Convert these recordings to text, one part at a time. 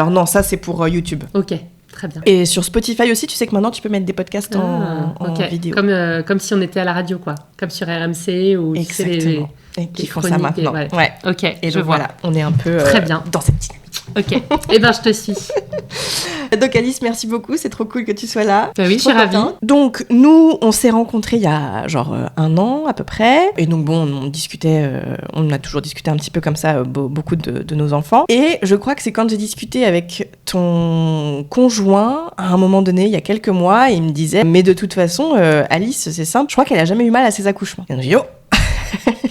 Alors non, ça c'est pour YouTube. Ok, très bien. Et sur Spotify aussi, tu sais que maintenant tu peux mettre des podcasts en vidéo. Comme si on était à la radio, quoi. Comme sur RMC ou Exactement. Et qui font ça maintenant. Ouais. Ok, et donc voilà, on est un peu très bien dans cette dynamique. Ok, je te suis. Donc Alice, merci beaucoup, c'est trop cool que tu sois là. Oui, je suis ravie. Donc nous, on s'est rencontrés il y a genre 1 an à peu près. Et donc on discutait, on a toujours discuté un petit peu comme ça, beaucoup de nos enfants. Et je crois que c'est quand j'ai discuté avec ton conjoint, à un moment donné, il y a quelques mois, il me disait, mais de toute façon, Alice, c'est simple, je crois qu'elle a jamais eu mal à ses accouchements. Et on dit,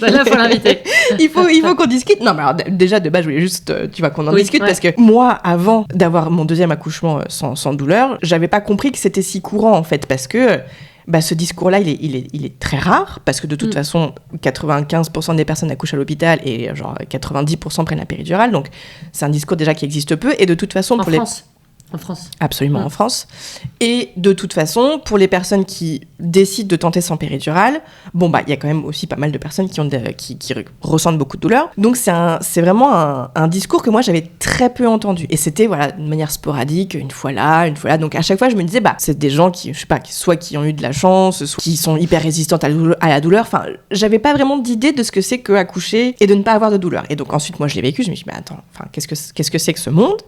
là, faut l'inviter. il faut qu'on discute. Non, mais alors, déjà, de base, je voulais juste, qu'on en discute, parce que moi, avant d'avoir mon deuxième accouchement sans douleur, j'avais pas compris que c'était si courant, en fait, parce que ce discours-là, il est très rare, parce que de toute façon, 95% des personnes accouchent à l'hôpital et genre 90% prennent la péridurale, donc c'est un discours déjà qui existe peu, et de toute façon, En France. Absolument, en France. Et de toute façon, pour les personnes qui décident de tenter sans péridurale, il y a quand même aussi pas mal de personnes qui ressentent beaucoup de douleur. Donc c'est vraiment un discours que moi j'avais très peu entendu. Et c'était de manière sporadique, une fois là. Donc à chaque fois je me disais, c'est des gens qui, je sais pas, soit qui ont eu de la chance, soit qui sont hyper résistantes à la douleur. Enfin, j'avais pas vraiment d'idée de ce que c'est que accoucher et de ne pas avoir de douleur. Et donc ensuite moi je l'ai vécu, je me suis dit, attends, qu'est-ce que c'est que ce monde ?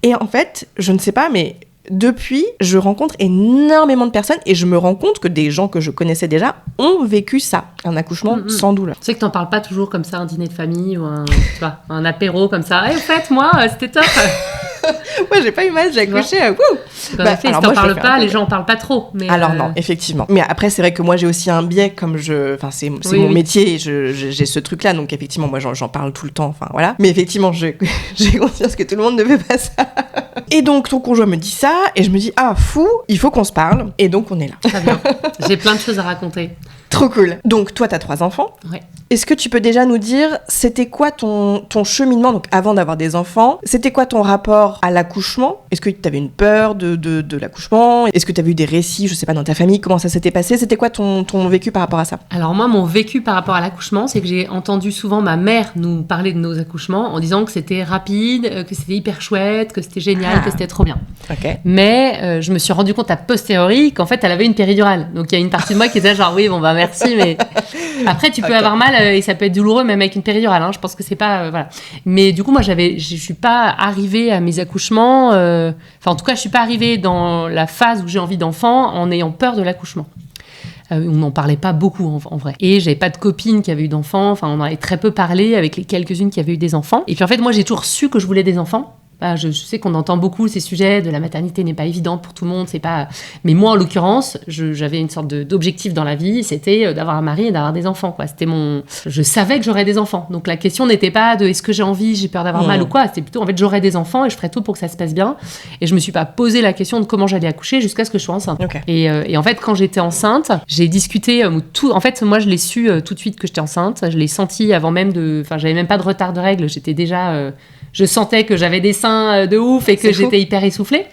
Et en fait, je ne sais pas, mais depuis, je rencontre énormément de personnes et je me rends compte que des gens que je connaissais déjà ont vécu ça, un accouchement sans douleur. Tu sais que t'en parles pas toujours comme ça, un dîner de famille ou un apéro comme ça. En fait, moi, c'était top. Moi, j'ai pas eu mal, j'ai accouché. Si t'en parles pas, les gens en parlent pas trop. Mais alors non, effectivement. Mais après, c'est vrai que moi, j'ai aussi un biais, comme c'est mon métier, et j'ai ce truc-là, donc effectivement, moi, j'en parle tout le temps, voilà. Mais effectivement, j'ai conscience que tout le monde ne fait pas ça. Et donc, ton conjoint me dit ça, et je me dis, fou, il faut qu'on se parle, et donc on est là. Très bien. J'ai plein de choses à raconter. Trop cool. Donc, toi, t'as 3 enfants. Ouais. Est-ce que tu peux déjà nous dire, c'était quoi ton cheminement, donc avant d'avoir des enfants, c'était quoi ton rapport à l'accouchement ? Est-ce que tu avais une peur de l'accouchement ? Est-ce que tu as vu des récits, je sais pas, dans ta famille, comment ça s'était passé ? C'était quoi ton vécu par rapport à ça ? Alors moi, mon vécu par rapport à l'accouchement, c'est que j'ai entendu souvent ma mère nous parler de nos accouchements en disant que c'était rapide, que c'était hyper chouette, que c'était génial, que c'était trop bien. Okay. Mais je me suis rendu compte a posteriori qu'en fait, elle avait une péridurale. Donc il y a une partie de moi qui était genre, oui, merci, mais après, tu peux avoir mal et ça peut être douloureux même avec une péridurale. Je pense que c'est pas... voilà. Mais du coup, moi, je suis pas arrivée à mes accouchements... en tout cas, je suis pas arrivée dans la phase où j'ai envie d'enfant en ayant peur de l'accouchement. On n'en parlait pas beaucoup en vrai. Et j'avais pas de copines qui avaient eu d'enfants. On en avait très peu parlé avec les quelques-unes qui avaient eu des enfants. Et puis en fait, moi, j'ai toujours su que je voulais des enfants. Je sais qu'on entend beaucoup ces sujets de la maternité n'est pas évidente pour tout le monde, c'est pas. Mais moi, en l'occurrence, j'avais une sorte d'objectif dans la vie, c'était d'avoir un mari et d'avoir des enfants, quoi. C'était je savais que j'aurais des enfants. Donc la question n'était pas de est-ce que j'ai envie, j'ai peur d'avoir mal ou quoi. C'était plutôt en fait j'aurais des enfants et je ferais tout pour que ça se passe bien. Et je me suis pas posé la question de comment j'allais accoucher jusqu'à ce que je sois enceinte. Okay. Et en fait, quand j'étais enceinte, j'ai discuté tout. En fait, moi, je l'ai su tout de suite que j'étais enceinte. Je l'ai senti avant même j'avais même pas de retard de règles. J'étais déjà. Je sentais que j'avais des seins de ouf et que j'étais hyper essoufflée.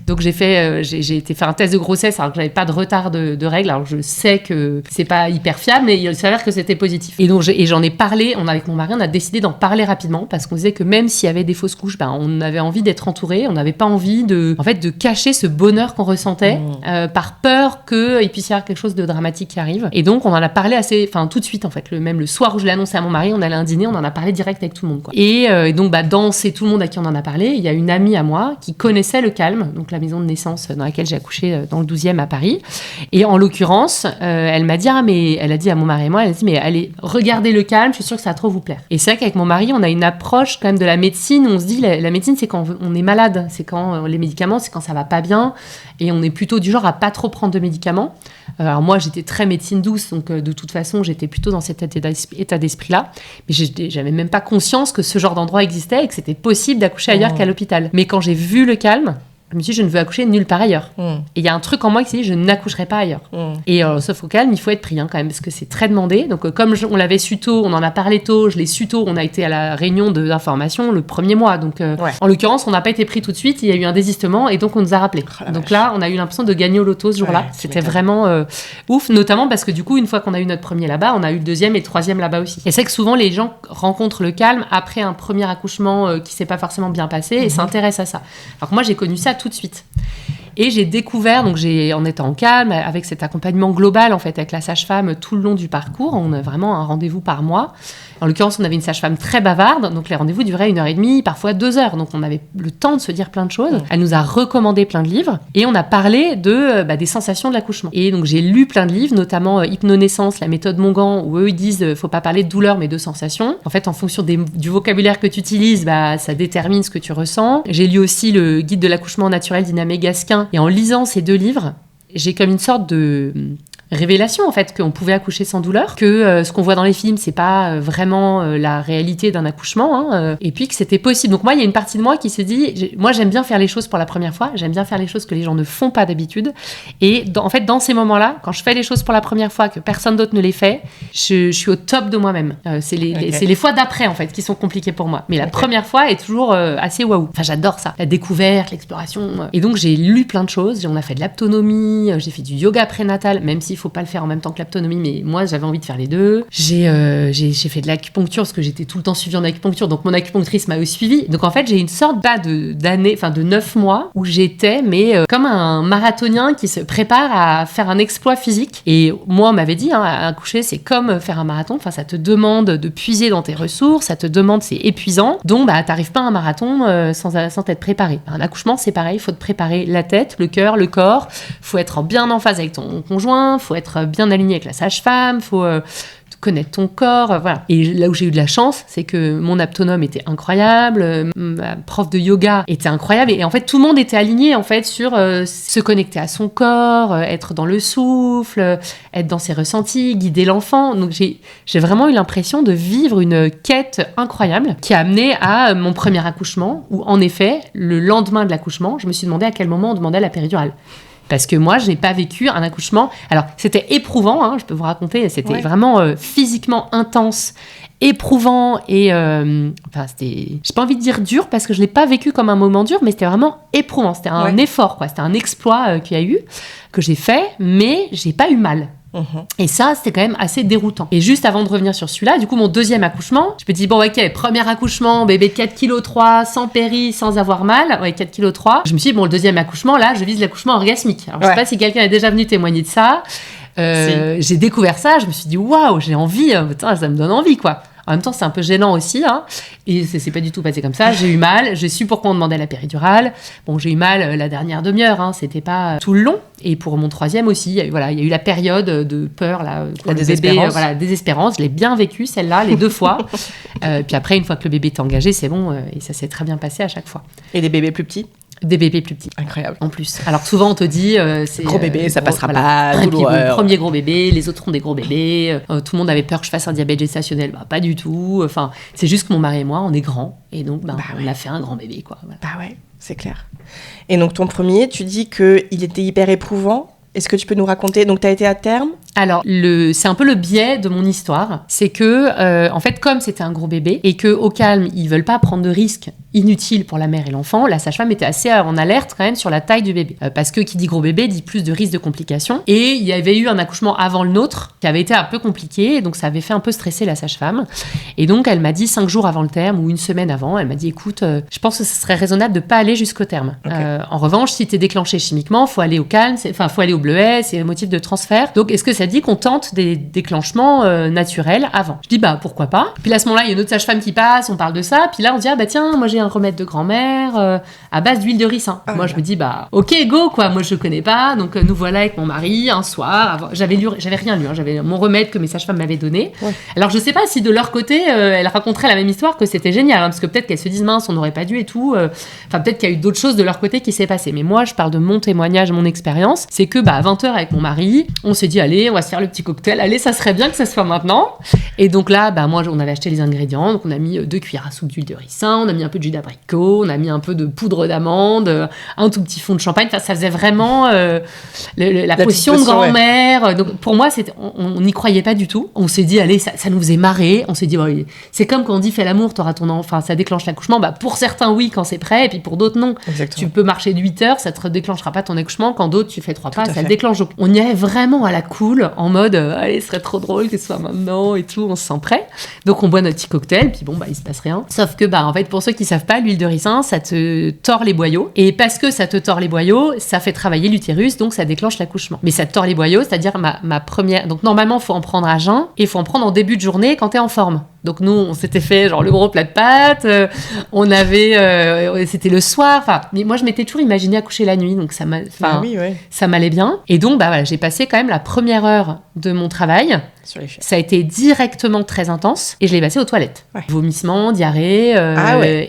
Donc j'ai été faire un test de grossesse alors que j'avais pas de retard de règles. Alors je sais que c'est pas hyper fiable, mais il s'avère que c'était positif. Et donc j'en ai parlé. Avec mon mari, on a décidé d'en parler rapidement parce qu'on disait que même s'il y avait des fausses couches, on avait envie d'être entourés. On n'avait pas envie de cacher ce bonheur qu'on ressentait par peur qu'il puisse y avoir quelque chose de dramatique qui arrive. Et donc on en a parlé tout de suite en fait. Même le soir où je l'ai annoncé à mon mari, on allait à un dîner, on en a parlé direct avec tout le monde, quoi. Et donc c'est tout le monde à qui on en a parlé. Il y a une amie à moi qui connaissait le Calme, donc la maison de naissance dans laquelle j'ai accouché dans le 12e à Paris. Et en l'occurrence, elle m'a dit, elle a dit à mon mari et moi, elle a dit, mais allez, regardez le Calme, je suis sûre que ça va trop vous plaire. Et c'est vrai qu'avec mon mari, on a une approche quand même de la médecine où on se dit, la médecine, c'est quand on est malade, c'est quand les médicaments, c'est quand ça va pas bien. Et on est plutôt du genre à pas trop prendre de médicaments. Alors moi, j'étais très médecine douce, donc de toute façon, j'étais plutôt dans cet état d'esprit-là. Mais j'avais même pas conscience que ce genre d'endroit existait et que c'était possible d'accoucher ailleurs qu'à l'hôpital. Mais quand j'ai vu le Calme, Je me suis dit, je ne veux accoucher nulle part ailleurs. Et il y a un truc en moi qui s'est dit, je n'accoucherai pas ailleurs. Et sauf au calme, il faut être pris quand même, parce que c'est très demandé. Donc comme on l'avait su tôt, on en a parlé tôt, je l'ai su tôt, on a été à la réunion d'information le premier mois. Donc en l'occurrence, on n'a pas été pris tout de suite, il y a eu un désistement et donc on nous a rappelé. Donc là, on a eu l'impression de gagner au loto ce jour-là. C'était vraiment ouf, notamment parce que du coup, une fois qu'on a eu notre premier là-bas, on a eu le deuxième et le troisième là-bas aussi. Et c'est que souvent, les gens rencontrent le calme après un premier accouchement qui s'est pas forcément bien passé et s'intéressent à ça. Alors que moi, j'ai connu ça tout de suite. Et j'ai découvert, donc en étant en calme, avec cet accompagnement global en fait, avec la sage-femme tout le long du parcours, on a vraiment un rendez-vous par mois. En l'occurrence, on avait une sage-femme très bavarde, donc les rendez-vous duraient 1h30, parfois 2 heures. Donc on avait le temps de se dire plein de choses. Elle nous a recommandé plein de livres et on a parlé des sensations de l'accouchement. Et donc j'ai lu plein de livres, notamment Hypnonaissance, la méthode Mongan, où eux ils disent faut pas parler de douleur mais de sensations. En fait, en fonction du vocabulaire que tu utilises, ça détermine ce que tu ressens. J'ai lu aussi le guide de l'accouchement naturel d'Ina May Gaskin. Et en lisant ces 2 livres, j'ai comme une sorte de révélation en fait qu'on pouvait accoucher sans douleur, que ce qu'on voit dans les films c'est pas vraiment la réalité d'un accouchement et puis que c'était possible. Donc moi il y a une partie de moi qui se dit moi j'aime bien faire les choses pour la première fois, j'aime bien faire les choses que les gens ne font pas d'habitude et en fait dans ces moments-là quand je fais les choses pour la première fois que personne d'autre ne les fait, je suis au top de moi-même. C'est les fois d'après en fait qui sont compliquées pour moi, mais la première fois est toujours assez waouh. Enfin j'adore ça, la découverte, l'exploration et donc j'ai lu plein de choses, on a fait de l'aptonomie, j'ai fait du yoga prénatal, même s'il faut pas le faire en même temps que l'aptonomie, mais moi j'avais envie de faire les deux. J'ai fait de l'acupuncture parce que j'étais tout le temps suivie en acupuncture, donc mon acupunctrice m'a suivie. Donc en fait j'ai une sorte de 9 mois où j'étais comme un marathonien qui se prépare à faire un exploit physique. Et moi on m'avait dit accoucher c'est comme faire un marathon, enfin ça te demande de puiser dans tes ressources, ça te demande, c'est épuisant, donc t'arrives pas à un marathon sans t'être préparé. Un accouchement c'est pareil, il faut te préparer la tête, le cœur, le corps, faut être bien en phase avec ton conjoint, faut être bien aligné avec la sage-femme, faut connaître ton corps, voilà. Et là où j'ai eu de la chance, c'est que mon aptonome était incroyable, ma prof de yoga était incroyable, et en fait tout le monde était aligné en fait sur se connecter à son corps, être dans le souffle, être dans ses ressentis, guider l'enfant. Donc j'ai vraiment eu l'impression de vivre une quête incroyable qui a amené à mon premier accouchement, où en effet, le lendemain de l'accouchement, je me suis demandé à quel moment on demandait la péridurale. Parce que moi, je n'ai pas vécu un accouchement. Alors, c'était éprouvant, je peux vous raconter. C'était vraiment physiquement intense, éprouvant et... j'ai pas envie de dire dur parce que je l'ai pas vécu comme un moment dur, mais c'était vraiment éprouvant. C'était un effort, quoi. C'était un exploit qu'il y a eu, que j'ai fait, mais j'ai pas eu mal. Et ça, c'était quand même assez déroutant. Et juste avant de revenir sur celui-là, du coup, mon deuxième accouchement, je me dis, premier accouchement, bébé de 4,3 kg, sans péri, sans avoir mal, 4,3 kg. Je me suis dit, le deuxième accouchement, là, je vise l'accouchement orgasmique. Alors, je sais pas si quelqu'un est déjà venu témoigner de ça. J'ai découvert ça, je me suis dit, waouh, j'ai envie, ça me donne envie, quoi. En même temps, c'est un peu gênant aussi, et c'est pas du tout passé comme ça. J'ai eu mal, j'ai su pourquoi on demandait la péridurale. Bon, j'ai eu mal la dernière demi-heure, c'était pas tout le long. Et pour mon troisième aussi, il y a eu la période de peur, là, la désespérance. Désespérance. Je l'ai bien vécue, celle-là, les 2 fois. Puis après, une fois que le bébé était engagé, c'est bon, et ça s'est très bien passé à chaque fois. Et des bébés plus petits ? Des bébés plus petits. Incroyable. En plus. Alors souvent, on te dit... c'est gros bébé, ça passera pas. Premier gros bébé, les autres seront des gros bébés. Tout le monde avait peur que je fasse un diabète gestationnel. Pas du tout. Enfin, c'est juste que mon mari et moi, on est grands. Et donc, on a fait un grand bébé, quoi. Voilà. Bah ouais, c'est clair. Et donc, ton premier, tu dis qu'il était hyper éprouvant. Est-ce que tu peux nous raconter ? Donc, tu as été à terme ? Alors, c'est un peu le biais de mon histoire. C'est que, en fait, comme c'était un gros bébé et qu'au calme, ils veulent pas prendre de risques inutiles pour la mère et l'enfant, la sage-femme était assez en alerte quand même sur la taille du bébé. Parce que qui dit gros bébé dit plus de risques de complications. Et il y avait eu un accouchement avant le nôtre qui avait été un peu compliqué. Donc, ça avait fait un peu stresser la sage-femme. Et donc, elle m'a dit 5 jours avant le terme ou 1 semaine avant, elle m'a dit, écoute, je pense que ce serait raisonnable de pas aller jusqu'au terme. Okay. En revanche, si t'es déclenché chimiquement, faut aller au calme, faut aller au bleuet, c'est le motif de transfert. Donc, est-ce que ça dit qu'on tente des déclenchements naturels avant ? Je dis pourquoi pas. Puis là, à ce moment-là, il y a une autre sage-femme qui passe, on parle de ça. Puis là, on se dit tiens, moi j'ai un remède de grand-mère à base d'huile de ricin. Moi, je me dis ok, go quoi. Moi, je connais pas. Donc nous voilà avec mon mari un soir. J'avais rien lu. J'avais mon remède que mes sages-femmes m'avaient donné. Ouais. Alors je sais pas si de leur côté, elles raconteraient la même histoire, que c'était génial, parce que peut-être qu'elles se disent mince, on n'aurait pas dû et tout. Enfin peut-être qu'il y a eu d'autres choses de leur côté qui s'est passé. Mais moi, je parle de mon témoignage, mon expérience. C'est que à 20h avec mon mari, on s'est dit, allez, on va se faire le petit cocktail. Allez, ça serait bien que ça soit maintenant. Et donc là, moi, on avait acheté les ingrédients. Donc, on a mis 2 cuillères à soupe d'huile de ricin, on a mis un peu de jus d'abricot, on a mis un peu de poudre d'amande, un tout petit fond de champagne. Enfin, ça faisait vraiment la potion de grand-mère. Ouais. Donc, pour moi, on n'y croyait pas du tout. On s'est dit, allez, ça nous faisait marrer. On s'est dit, c'est comme quand on dit, fais l'amour, t'auras ton enfant. Enfin, ça déclenche l'accouchement. Pour certains, oui, quand c'est prêt. Et puis pour d'autres, non. Exactement. Tu peux marcher de 8 heures, ça te déclenchera pas ton accouchement. Quand d'autres, tu fais 3 pas, ça le déclenche. Donc, on y allait vraiment à la cool, en mode, allez, ce serait trop drôle que ce soit maintenant et tout. On se sent prêt. Donc, on boit notre petit cocktail. Puis il se passe rien. Sauf que, en fait, pour ceux qui savent pas, l'huile de ricin, ça te tord les boyaux. Et parce que ça te tord les boyaux, ça fait travailler l'utérus, donc ça déclenche l'accouchement. Mais ça te tord les boyaux, c'est-à-dire ma première. Donc, normalement, faut en prendre à jeun et faut en prendre en début de journée quand t'es en forme. Donc nous, on s'était fait genre le gros plat de pâtes, on avait, c'était le soir. Enfin, mais moi je m'étais toujours imaginé accoucher la nuit, donc ça m'allait bien. Et donc j'ai passé quand même la première heure de mon travail. Ça a été directement très intense et je l'ai passé aux toilettes. Ouais. Vomissements, diarrhée.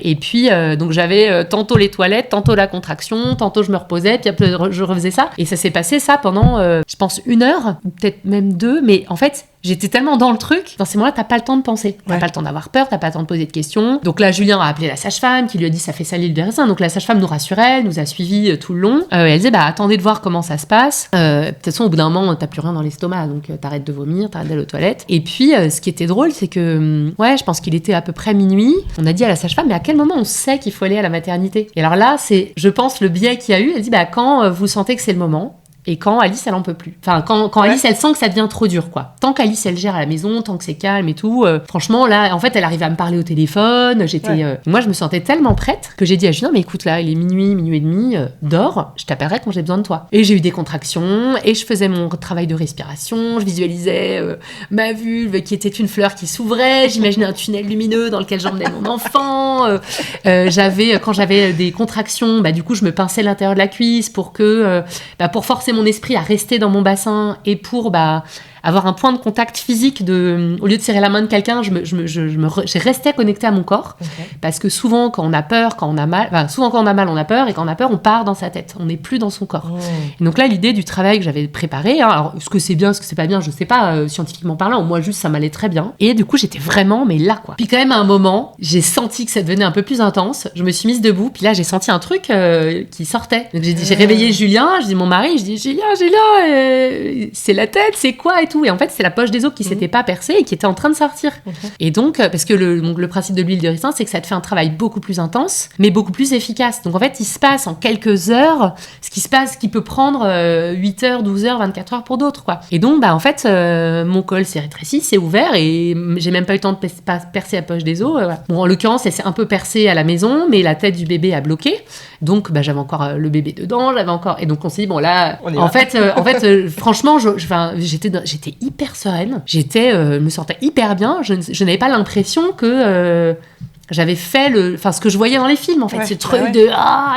Et puis donc j'avais tantôt les toilettes, tantôt la contraction, tantôt je me reposais, puis après je refaisais ça. Et ça s'est passé ça pendant, je pense 1 heure, ou peut-être même 2. Mais en fait, j'étais tellement dans le truc, dans ces moments-là, t'as pas le temps de penser. T'as pas le temps d'avoir peur, t'as pas le temps de poser de questions. Donc là, Julien a appelé la sage-femme qui lui a dit ça fait salir l'huile de ricin. Donc la sage-femme nous rassurait, elle nous a suivis tout le long. Elle disait attendez de voir comment ça se passe. De toute façon, au bout d'un moment, t'as plus rien dans l'estomac, donc t'arrêtes de vomir, t'arrêtes d'aller aux toilettes. Et puis, ce qui était drôle, c'est que, je pense qu'il était à peu près minuit. On a dit à la sage-femme, mais à quel moment on sait qu'il faut aller à la maternité? Et alors là, c'est, je pense, le biais qu'il y a eu. Elle dit, quand vous sentez que c'est le moment. Et quand Alice, elle en peut plus. Enfin, quand Alice, elle sent que ça devient trop dur, quoi. Tant qu'Alice, elle gère à la maison, tant que c'est calme et tout, franchement, là, en fait, elle arrive à me parler au téléphone. Moi, je me sentais tellement prête que j'ai dit à Julien, mais écoute, là, il est minuit et demi, dors, je t'appellerai quand j'ai besoin de toi. Et j'ai eu des contractions, et je faisais mon travail de respiration, je visualisais ma vulve qui était une fleur qui s'ouvrait, j'imaginais un tunnel lumineux dans lequel j'emmenais mon enfant. Quand j'avais des contractions, du coup, je me pinçais l'intérieur de la cuisse pour forcer mon esprit à rester dans mon bassin et pour avoir un point de contact physique au lieu de serrer la main de quelqu'un, je restais connectée à mon corps. Parce que souvent, quand on a peur, quand on a mal, on a peur, et quand on a peur, on part dans sa tête. On n'est plus dans son corps. Et donc là, l'idée du travail que j'avais préparé, alors, est-ce que c'est bien, est-ce que c'est pas bien, je sais pas, scientifiquement parlant, moi, juste, ça m'allait très bien. Et du coup, j'étais vraiment, mais là, quoi. Puis quand même, à un moment, j'ai senti que ça devenait un peu plus intense. Je me suis mise debout, puis là, j'ai senti un truc qui sortait. Donc j'ai réveillé Julien, je dis mon mari, je dis Julien, c'est la tête, c'est quoi et tout. Et en fait, c'est la poche des os qui s'était pas percée et qui était en train de sortir. Et donc, parce que le principe de l'huile de ricin, c'est que ça te fait un travail beaucoup plus intense, mais beaucoup plus efficace. Donc en fait, il se passe en quelques heures ce qui peut prendre 8 heures, 12 heures, 24 heures pour d'autres, quoi. Et donc, en fait, mon col s'est rétréci, s'est ouvert et j'ai même pas eu le temps de percer la poche des os. Bon, en l'occurrence, elle s'est un peu percée à la maison, mais la tête du bébé a bloqué. Donc, j'avais encore le bébé dedans, et donc on s'est dit, bon là, en fait, franchement, j'étais hyper sereine, je me sentais hyper bien, je n'avais pas l'impression que j'avais fait ce que je voyais dans les films, en fait, ce truc de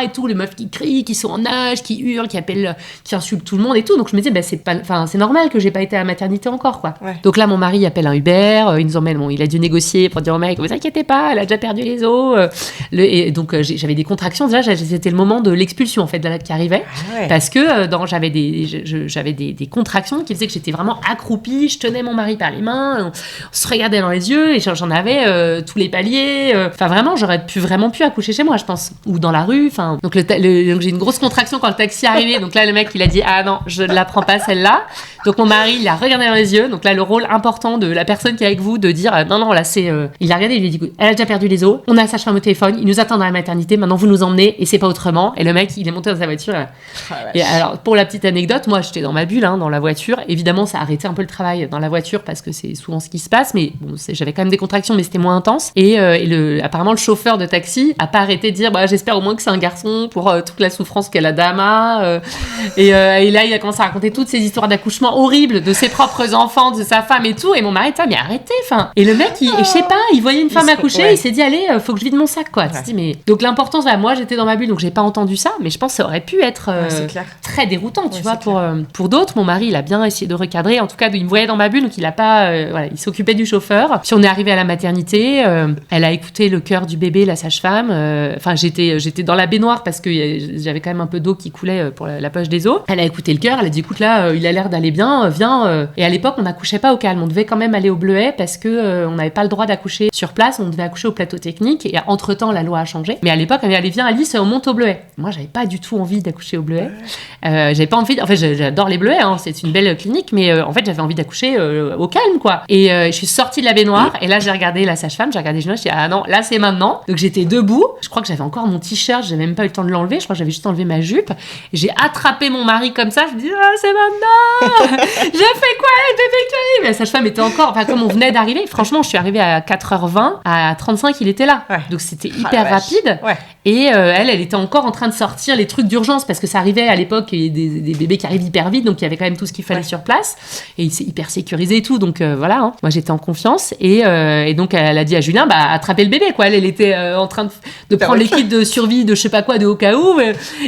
et tout, les meufs qui crient, qui sont en nage, qui hurlent, qui appellent, qui insultent tout le monde et tout. Donc je me disais, c'est normal que j'ai pas été à la maternité encore, quoi. Donc là, mon mari appelle un Uber, il nous emmène, il a dû négocier pour dire au mec, vous inquiétez pas, elle a déjà perdu les os. Et donc j'avais des contractions, déjà, c'était le moment de l'expulsion, en fait, qui arrivait, parce que j'avais des contractions qui faisaient que j'étais vraiment accroupie, je tenais mon mari par les mains, on se regardait dans les yeux et j'en avais tous les paliers. Enfin, vraiment, j'aurais vraiment pu accoucher chez moi, je pense. Ou dans la rue. Donc, donc j'ai une grosse contraction quand le taxi est arrivé. Donc là, le mec, il a dit, ah non, je ne la prends pas, celle-là. Donc, mon mari, il a regardé dans les yeux. Donc là, le rôle important de la personne qui est avec vous, de dire, non, là, c'est... Il a regardé, il lui a dit, elle a déjà perdu les os. On a la sage-femme au téléphone. Il nous attend dans la maternité. Maintenant, vous nous emmenez et c'est pas autrement. Et le mec, il est monté dans sa voiture. Et alors, pour la petite anecdote, moi, j'étais dans ma bulle, dans la voiture. Évidemment, ça a arrêté un peu le travail dans la voiture parce que c'est souvent ce qui se passe. Mais bon, j'avais quand même des contractions, mais c'était moins intense. Et apparemment, le chauffeur de taxi a pas arrêté de dire j'espère au moins que c'est un garçon pour toute la souffrance qu'elle a d'Ama. Et là, il a commencé à raconter toutes ces histoires d'accouchement horribles de ses propres enfants, de sa femme et tout. Et mon mari était mais arrêtez, Et le mec, je sais pas, il voyait une femme accoucher, il s'est dit allez, faut que je vide mon sac, quoi. Tu te dis, mais... Donc l'importance, moi j'étais dans ma bulle, donc j'ai pas entendu ça, mais je pense que ça aurait pu être très déroutant, tu vois, pour d'autres. Mon mari, il a bien essayé de recadrer. En tout cas, il me voyait dans ma bulle, donc il a pas, il s'occupait du chauffeur. Puis on est arrivé à la maternité. Elle a écouté le cœur du bébé, la sage-femme. Enfin, j'étais dans la baignoire parce que j'avais quand même un peu d'eau qui coulait pour la poche des os. Elle a écouté le cœur. Elle a dit, écoute là, il a l'air d'aller bien. Viens. Et à l'époque, on n'accouchait pas au calme. On devait quand même aller au Bleuet parce que on n'avait pas le droit d'accoucher sur place. On devait accoucher au plateau technique. Et entre-temps, la loi a changé. Mais à l'époque, elle allait, viens Alice, on monte au Bleuet. Moi, j'avais pas du tout envie d'accoucher au Bleuet. J'avais pas envie. En fait, j'adore les Bleuets. Hein, c'est une belle clinique, mais en fait, j'avais envie d'accoucher au calme, quoi. Et je suis sortie de la baignoire. Et là, j'ai regardé la sage-femme. J'ai regardé Julien. Je dis ah non, là c'est maintenant. Donc j'étais debout. Je crois que j'avais encore mon t-shirt. J'avais même pas eu le temps de l'enlever. Je crois que j'avais juste enlevé ma jupe. Et j'ai attrapé mon mari comme ça. Je me dis ah c'est maintenant. J'ai fait quoi, le bébé qui arrive. La sage-femme était encore. Enfin, comme on venait d'arriver. Franchement, je suis arrivée à 4h20. À 35, il était là. Ouais. Donc c'était hyper rapide. Ouais. Et elle était encore en train de sortir les trucs d'urgence parce que ça arrivait à l'époque, il y a des bébés qui arrivent hyper vite, donc il y avait quand même tout ce qu'il fallait sur place. Et il s'est hyper sécurisé et tout, donc voilà. Hein. Moi j'étais en confiance et donc elle a dit à Julien, bah attrapez le bébé, quoi. Elle était en train de prendre les kits de survie de je sais pas quoi, de au cas où.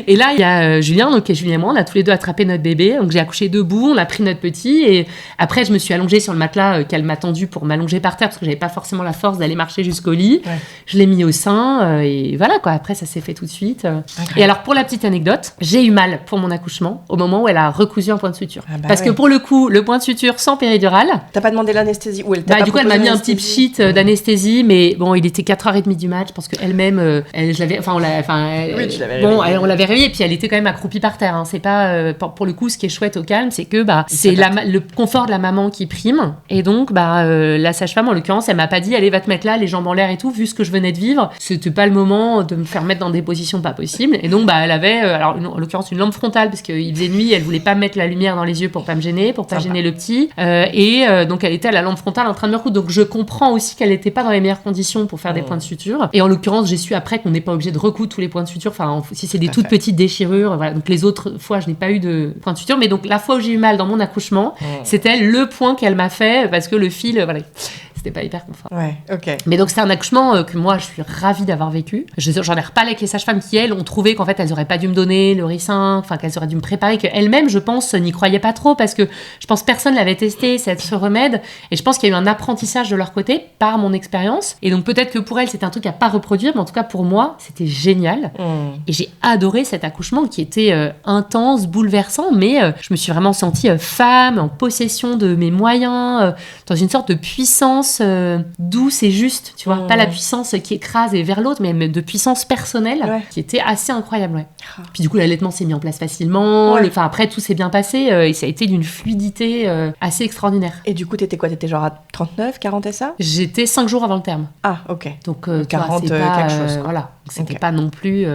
Et là il y a Julien, donc Julien et moi, on a tous les deux attrapé notre bébé. Donc j'ai accouché debout, on a pris notre petit et après je me suis allongée sur le matelas qu'elle m'a tendu pour m'allonger par terre parce que j'avais pas forcément la force d'aller marcher jusqu'au lit. Ouais. Je l'ai mis au sein et voilà quoi. Après ça s'est fait tout de suite. Et alors pour la petite anecdote, j'ai eu mal pour mon accouchement au moment où elle a recousu un point de suture. Parce que pour le coup, le point de suture sans péridurale. T'as pas demandé l'anesthésie ou elle t'a du coup, elle m'a mis un petit pchit d'anesthésie, mais bon, il était 4h30 du match. Je pense qu'elle-même, je l'avais, on l'avait réveillée et puis elle était quand même accroupie par terre. Hein. C'est pas pour le coup, ce qui est chouette au calme, c'est que c'est le confort de la maman qui prime. Et donc, la sage-femme en l'occurrence, elle m'a pas dit, allez va te mettre là, les jambes en l'air et tout. Vu ce que je venais de vivre, c'était pas le moment de me faire mettre dans des positions pas possibles. Et donc, elle avait, alors en l'occurrence, une lampe frontale parce qu'il faisait nuit, elle voulait pas mettre la lumière dans les yeux pour pas me gêner, pour pas gêner le petit. Donc, elle était à la lampe frontale en train de me recoudre. Donc, je comprends aussi qu'elle était pas dans les meilleures conditions pour faire des points de suture. Et en l'occurrence, j'ai su après qu'on n'est pas obligé de recoudre tous les points de suture. Enfin, si c'est des toutes petites déchirures, voilà. Donc, les autres fois, je n'ai pas eu de points de suture. Mais donc, la fois où j'ai eu mal dans mon accouchement, c'était le point qu'elle m'a fait parce que le fil, voilà. C'était pas hyper confort. Ouais, ok. Mais donc, c'est un accouchement que moi, je suis ravie d'avoir vécu. J'en ai reparlé avec les sages-femmes qui, elles, ont trouvé qu'en fait, elles auraient pas dû me donner le ricin, enfin, qu'elles auraient dû me préparer, qu'elles-mêmes, je pense, n'y croyaient pas trop parce que je pense personne l'avait testé, ce remède. Et je pense qu'il y a eu un apprentissage de leur côté par mon expérience. Et donc, peut-être que pour elles, c'était un truc à pas reproduire, mais en tout cas, pour moi, c'était génial. Et j'ai adoré cet accouchement qui était intense, bouleversant, mais je me suis vraiment sentie femme, en possession de mes moyens, dans une sorte de puissance douce et juste, tu vois, pas la puissance qui écrase et vers l'autre, mais de puissance personnelle qui était assez incroyable. Ouais. Puis du coup, l'allaitement s'est mis en place facilement. Après, tout s'est bien passé et ça a été d'une fluidité assez extraordinaire. Et du coup, t'étais quoi ? T'étais genre à 39, 40 et ça ? J'étais 5 jours avant le terme. Ah, ok. Donc 40 c'est pas, quelque chose. Voilà, c'était pas non plus...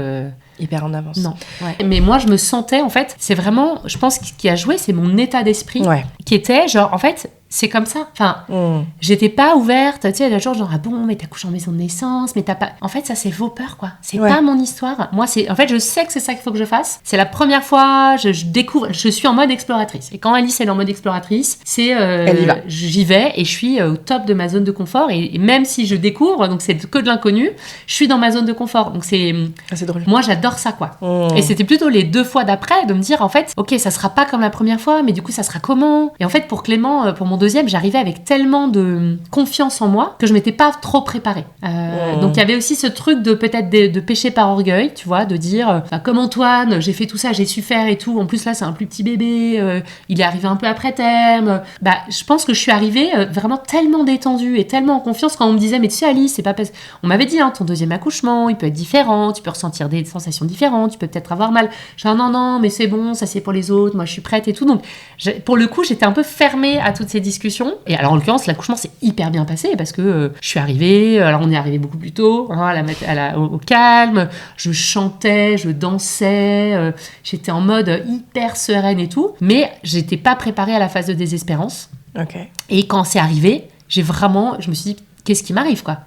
hyper en avance. Non. Ouais. Mais moi, je me sentais, en fait, c'est vraiment, je pense que ce qui a joué, c'est mon état d'esprit qui était genre, en fait, c'est comme ça. Enfin, j'étais pas ouverte, tu sais, genre, ah bon, mais t'accouches en maison de naissance, mais t'as pas... En fait, ça, c'est vos peurs, quoi. C'est pas mon histoire. Moi, en fait, je sais que c'est ça qu'il faut que je fasse. C'est la première fois, je découvre, je suis en mode exploratrice. Et quand Alice, elle est en mode exploratrice, c'est... elle y va. J'y vais et je suis au top de ma zone de confort. Et même si je découvre, donc c'est que de l'inconnu, je suis dans ma zone de confort. Donc c'est drôle. Moi, j'adore ça, quoi. Et c'était plutôt les 2 fois d'après de me dire, en fait, ok, ça sera pas comme la première fois, mais du coup, ça sera comment ? Et en fait, pour Clément, pour mon deuxième, j'arrivais avec tellement de confiance en moi que je m'étais pas trop préparée. Donc, il y avait aussi ce truc de peut-être de pécher par orgueil, tu vois, de dire, comme Antoine, j'ai fait tout ça, j'ai su faire et tout. En plus, là, c'est un plus petit bébé, il est arrivé un peu après terme. Je pense que je suis arrivée vraiment tellement détendue et tellement en confiance quand on me disait, mais tu sais, Alice, c'est pas parce... On m'avait dit, hein, ton deuxième accouchement, il peut être différent, tu peux ressentir des sensations différentes, tu peux peut-être avoir mal. Genre non, mais c'est bon, ça c'est pour les autres, moi je suis prête et tout. Donc pour le coup, j'étais un peu fermée à toutes ces discussions. Et alors en l'occurrence, l'accouchement s'est hyper bien passé parce que je suis arrivée, alors on est arrivé beaucoup plus tôt, hein, au calme, je chantais, je dansais, j'étais en mode hyper sereine et tout, mais j'étais pas préparée à la phase de désespérance. Okay. Et quand c'est arrivé, je me suis dit, qu'est-ce qui m'arrive, quoi ?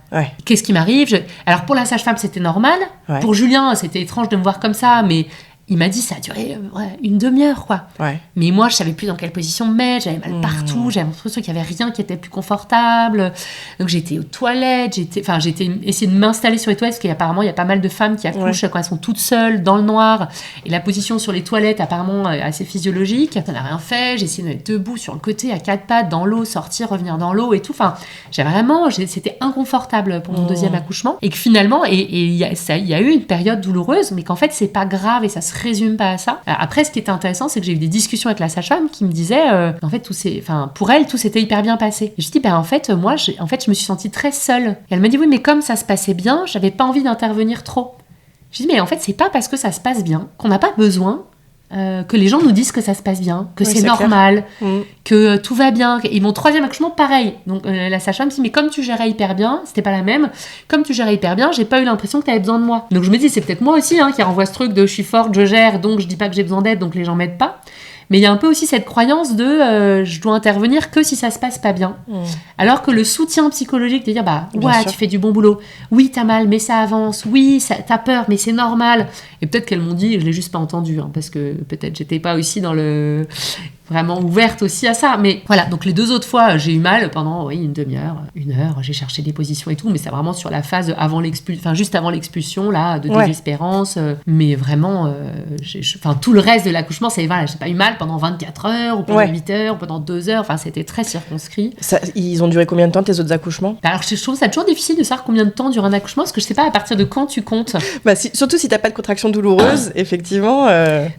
Qu'est-ce qui m'arrive ? Alors, pour la sage-femme, c'était normal. Pour Julien, c'était étrange de me voir comme ça, mais Il m'a dit, ça a duré une demi-heure, quoi. Ouais. Mais moi, je savais plus dans quelle position me mettre, j'avais mal partout, j'avais l'impression qu'il y avait rien qui était plus confortable. Donc j'étais aux toilettes, j'étais essayé de m'installer sur les toilettes, parce qu'apparemment, il y a pas mal de femmes qui accouchent quand elles sont toutes seules, dans le noir. Et la position sur les toilettes, apparemment, est assez physiologique. Ça n'a rien fait, j'ai essayé de me mettre debout sur le côté, à 4 pattes, dans l'eau, sortir, revenir dans l'eau et tout. Enfin, c'était inconfortable pour mon deuxième accouchement. Et que finalement, il y a eu une période douloureuse, mais qu'en fait, c'est pas grave et ça se résume pas à ça. Après, ce qui était intéressant, c'est que j'ai eu des discussions avec la sage-femme qui me disait, en fait, pour elle, tout s'était hyper bien passé. Et je dis, en fait, moi, je me suis sentie très seule. Et elle m'a dit, oui, mais comme ça se passait bien, j'avais pas envie d'intervenir trop. Je dis, mais en fait, c'est pas parce que ça se passe bien qu'on n'a pas besoin que les gens nous disent que ça se passe bien, que c'est normal, que tout va bien. Et mon troisième accouchement, pareil. Donc la sage-femme me dit, mais comme tu gérais hyper bien, c'était pas la même, comme tu gérais hyper bien, j'ai pas eu l'impression que t'avais besoin de moi. Donc je me dis, c'est peut-être moi aussi qui renvoie ce truc de je suis forte, je gère, donc je dis pas que j'ai besoin d'aide, donc les gens m'aident pas. Mais il y a un peu aussi cette croyance de je dois intervenir que si ça se passe pas bien. Alors que le soutien psychologique de dire tu fais du bon boulot, oui t'as mal mais ça avance, oui t'as peur mais c'est normal. Et peut-être qu'elles m'ont dit, et je l'ai juste pas entendu parce que peut-être j'étais pas aussi dans le vraiment ouverte aussi à ça. Mais voilà, donc les 2 autres fois j'ai eu mal pendant une demi-heure, 1 heure, j'ai cherché des positions et tout, mais c'est vraiment sur la phase juste avant l'expulsion là, de désespérance. Mais vraiment, tout le reste de l'accouchement, j'ai pas eu mal pendant 24 heures, ou pendant 8 heures, ou pendant 2 heures, c'était très circonscrit. Ça, ils ont duré combien de temps tes autres accouchements ? Alors je trouve ça toujours difficile de savoir combien de temps dure un accouchement, parce que je sais pas à partir de quand tu comptes. Surtout si t'as pas de contraction douloureuse, effectivement.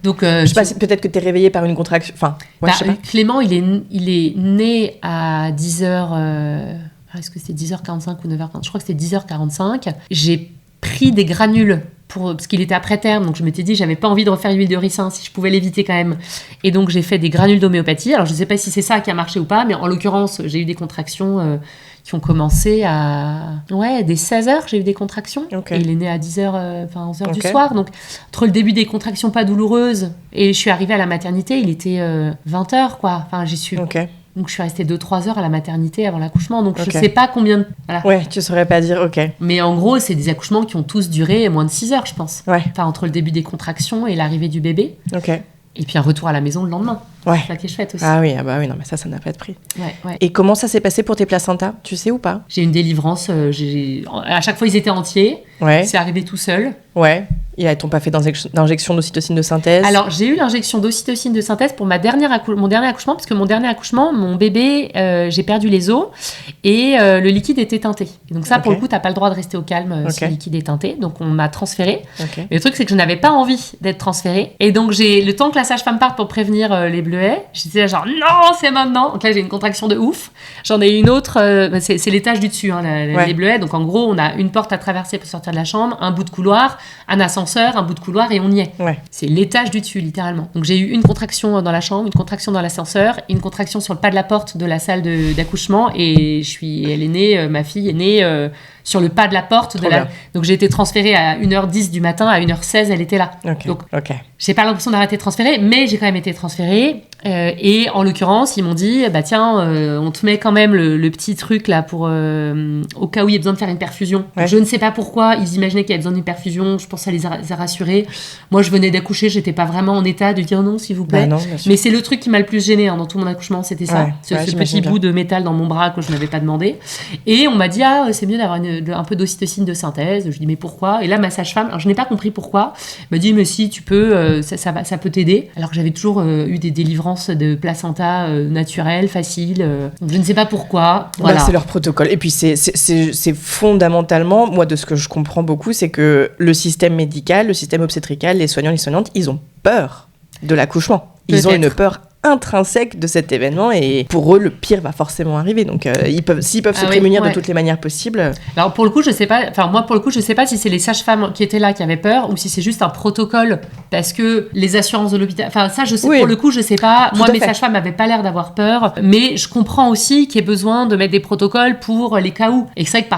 Donc, je sais pas, peut-être que t'es réveillée par une contraction. Enfin, je sais pas. Clément, il est né à 10h. Est-ce que c'était 10h45 ou 9h40 ? Je crois que c'était 10h45. J'ai pris des granules parce qu'il était après terme, donc je m'étais dit j'avais pas envie de refaire l'huile de ricin si je pouvais l'éviter quand même. Et donc j'ai fait des granules d'homéopathie. Alors je sais pas si c'est ça qui a marché ou pas, mais en l'occurrence j'ai eu des contractions qui ont commencé dès 16h, j'ai eu des contractions. Okay. Et il est né à 10h, 11h du soir. Donc, entre le début des contractions pas douloureuses et je suis arrivée à la maternité, il était 20h, quoi. Enfin, j'y suis. Okay. Donc, je suis restée 2-3 heures à la maternité avant l'accouchement. Donc, je sais pas combien de... Voilà. Ouais, tu saurais pas dire, ok. Mais en gros, c'est des accouchements qui ont tous duré moins de 6 heures, je pense. Ouais. Enfin, entre le début des contractions et l'arrivée du bébé. Ok. Et puis un retour à la maison le lendemain. Ouais. C'est ça qui est chouette aussi. Ah oui, non, mais ça n'a pas de prix. Ouais. Et comment ça s'est passé pour tes placentas ? Tu sais ou pas ? J'ai une délivrance. À chaque fois, ils étaient entiers. Ouais. C'est arrivé tout seul. Ouais. Ils t'ont pas fait d'injection d'ocytocine de synthèse ? Alors, j'ai eu l'injection d'ocytocine de synthèse pour mon dernier accouchement, parce que mon dernier accouchement, mon bébé, j'ai perdu les os et le liquide était teinté. Et donc ça, pour le coup, t'as pas le droit de rester au calme si le liquide est teinté. Donc, on m'a transférée. Mais le truc, c'est que je n'avais pas envie d'être transférée. Et donc, le temps que la sage-femme parte pour prévenir les bleuets, j'étais là genre, non, c'est maintenant. Donc là, j'ai une contraction de ouf. J'en ai une autre, c'est l'étage du dessus, les bleuets. Donc, en gros, on a une porte à traverser pour sortir de la chambre, un bout de couloir, un ascenseur, un bout de couloir et on y est. Ouais. C'est l'étage du dessus, littéralement. Donc, j'ai eu une contraction dans la chambre, une contraction dans l'ascenseur, une contraction sur le pas de la porte de la salle d'accouchement et ma fille est née sur le pas de la porte. Donc, j'ai été transférée à 1h10 du matin, à 1h16, elle était là. Donc, j'ai pas l'impression d'avoir été transférée, mais j'ai quand même été transférée. Et en l'occurrence, ils m'ont dit, on te met quand même le petit truc là pour au cas où il y a besoin de faire une perfusion. Ouais. Je ne sais pas pourquoi, ils imaginaient qu'il y avait besoin d'une perfusion, je pense que ça les a rassurés. Moi, je venais d'accoucher, j'étais pas vraiment en état de dire non, s'il vous plaît. Non, mais c'est le truc qui m'a le plus gênée dans tout mon accouchement, c'était ça. Ce petit bout de métal dans mon bras que je n'avais pas demandé. Et on m'a dit, c'est mieux d'avoir un peu d'ocytocine de synthèse. Je dis, mais pourquoi ? Et là, ma sage-femme, alors je n'ai pas compris pourquoi, m'a dit, mais si, tu peux, ça peut t'aider. Alors que j'avais toujours eu des délivrances de placenta naturelle, facile. Je ne sais pas pourquoi. Voilà. C'est leur protocole. Et puis, c'est fondamentalement, moi, de ce que je comprends beaucoup, c'est que le système médical, le système obstétrical, les soignants, les soignantes, ils ont peur de l'accouchement. Ils ont une peur intrinsèque de cet événement et pour eux le pire va forcément arriver, donc s'ils peuvent se prémunir de toutes les manières possibles. Alors pour le coup je sais pas si c'est les sages-femmes qui étaient là qui avaient peur ou si c'est juste un protocole parce que les assurances de l'hôpital, ça je sais, pour le coup je sais pas. Moi mes sages-femmes n'avaient pas l'air d'avoir peur, mais je comprends aussi qu'il y ait besoin de mettre des protocoles pour les cas où, et c'est vrai que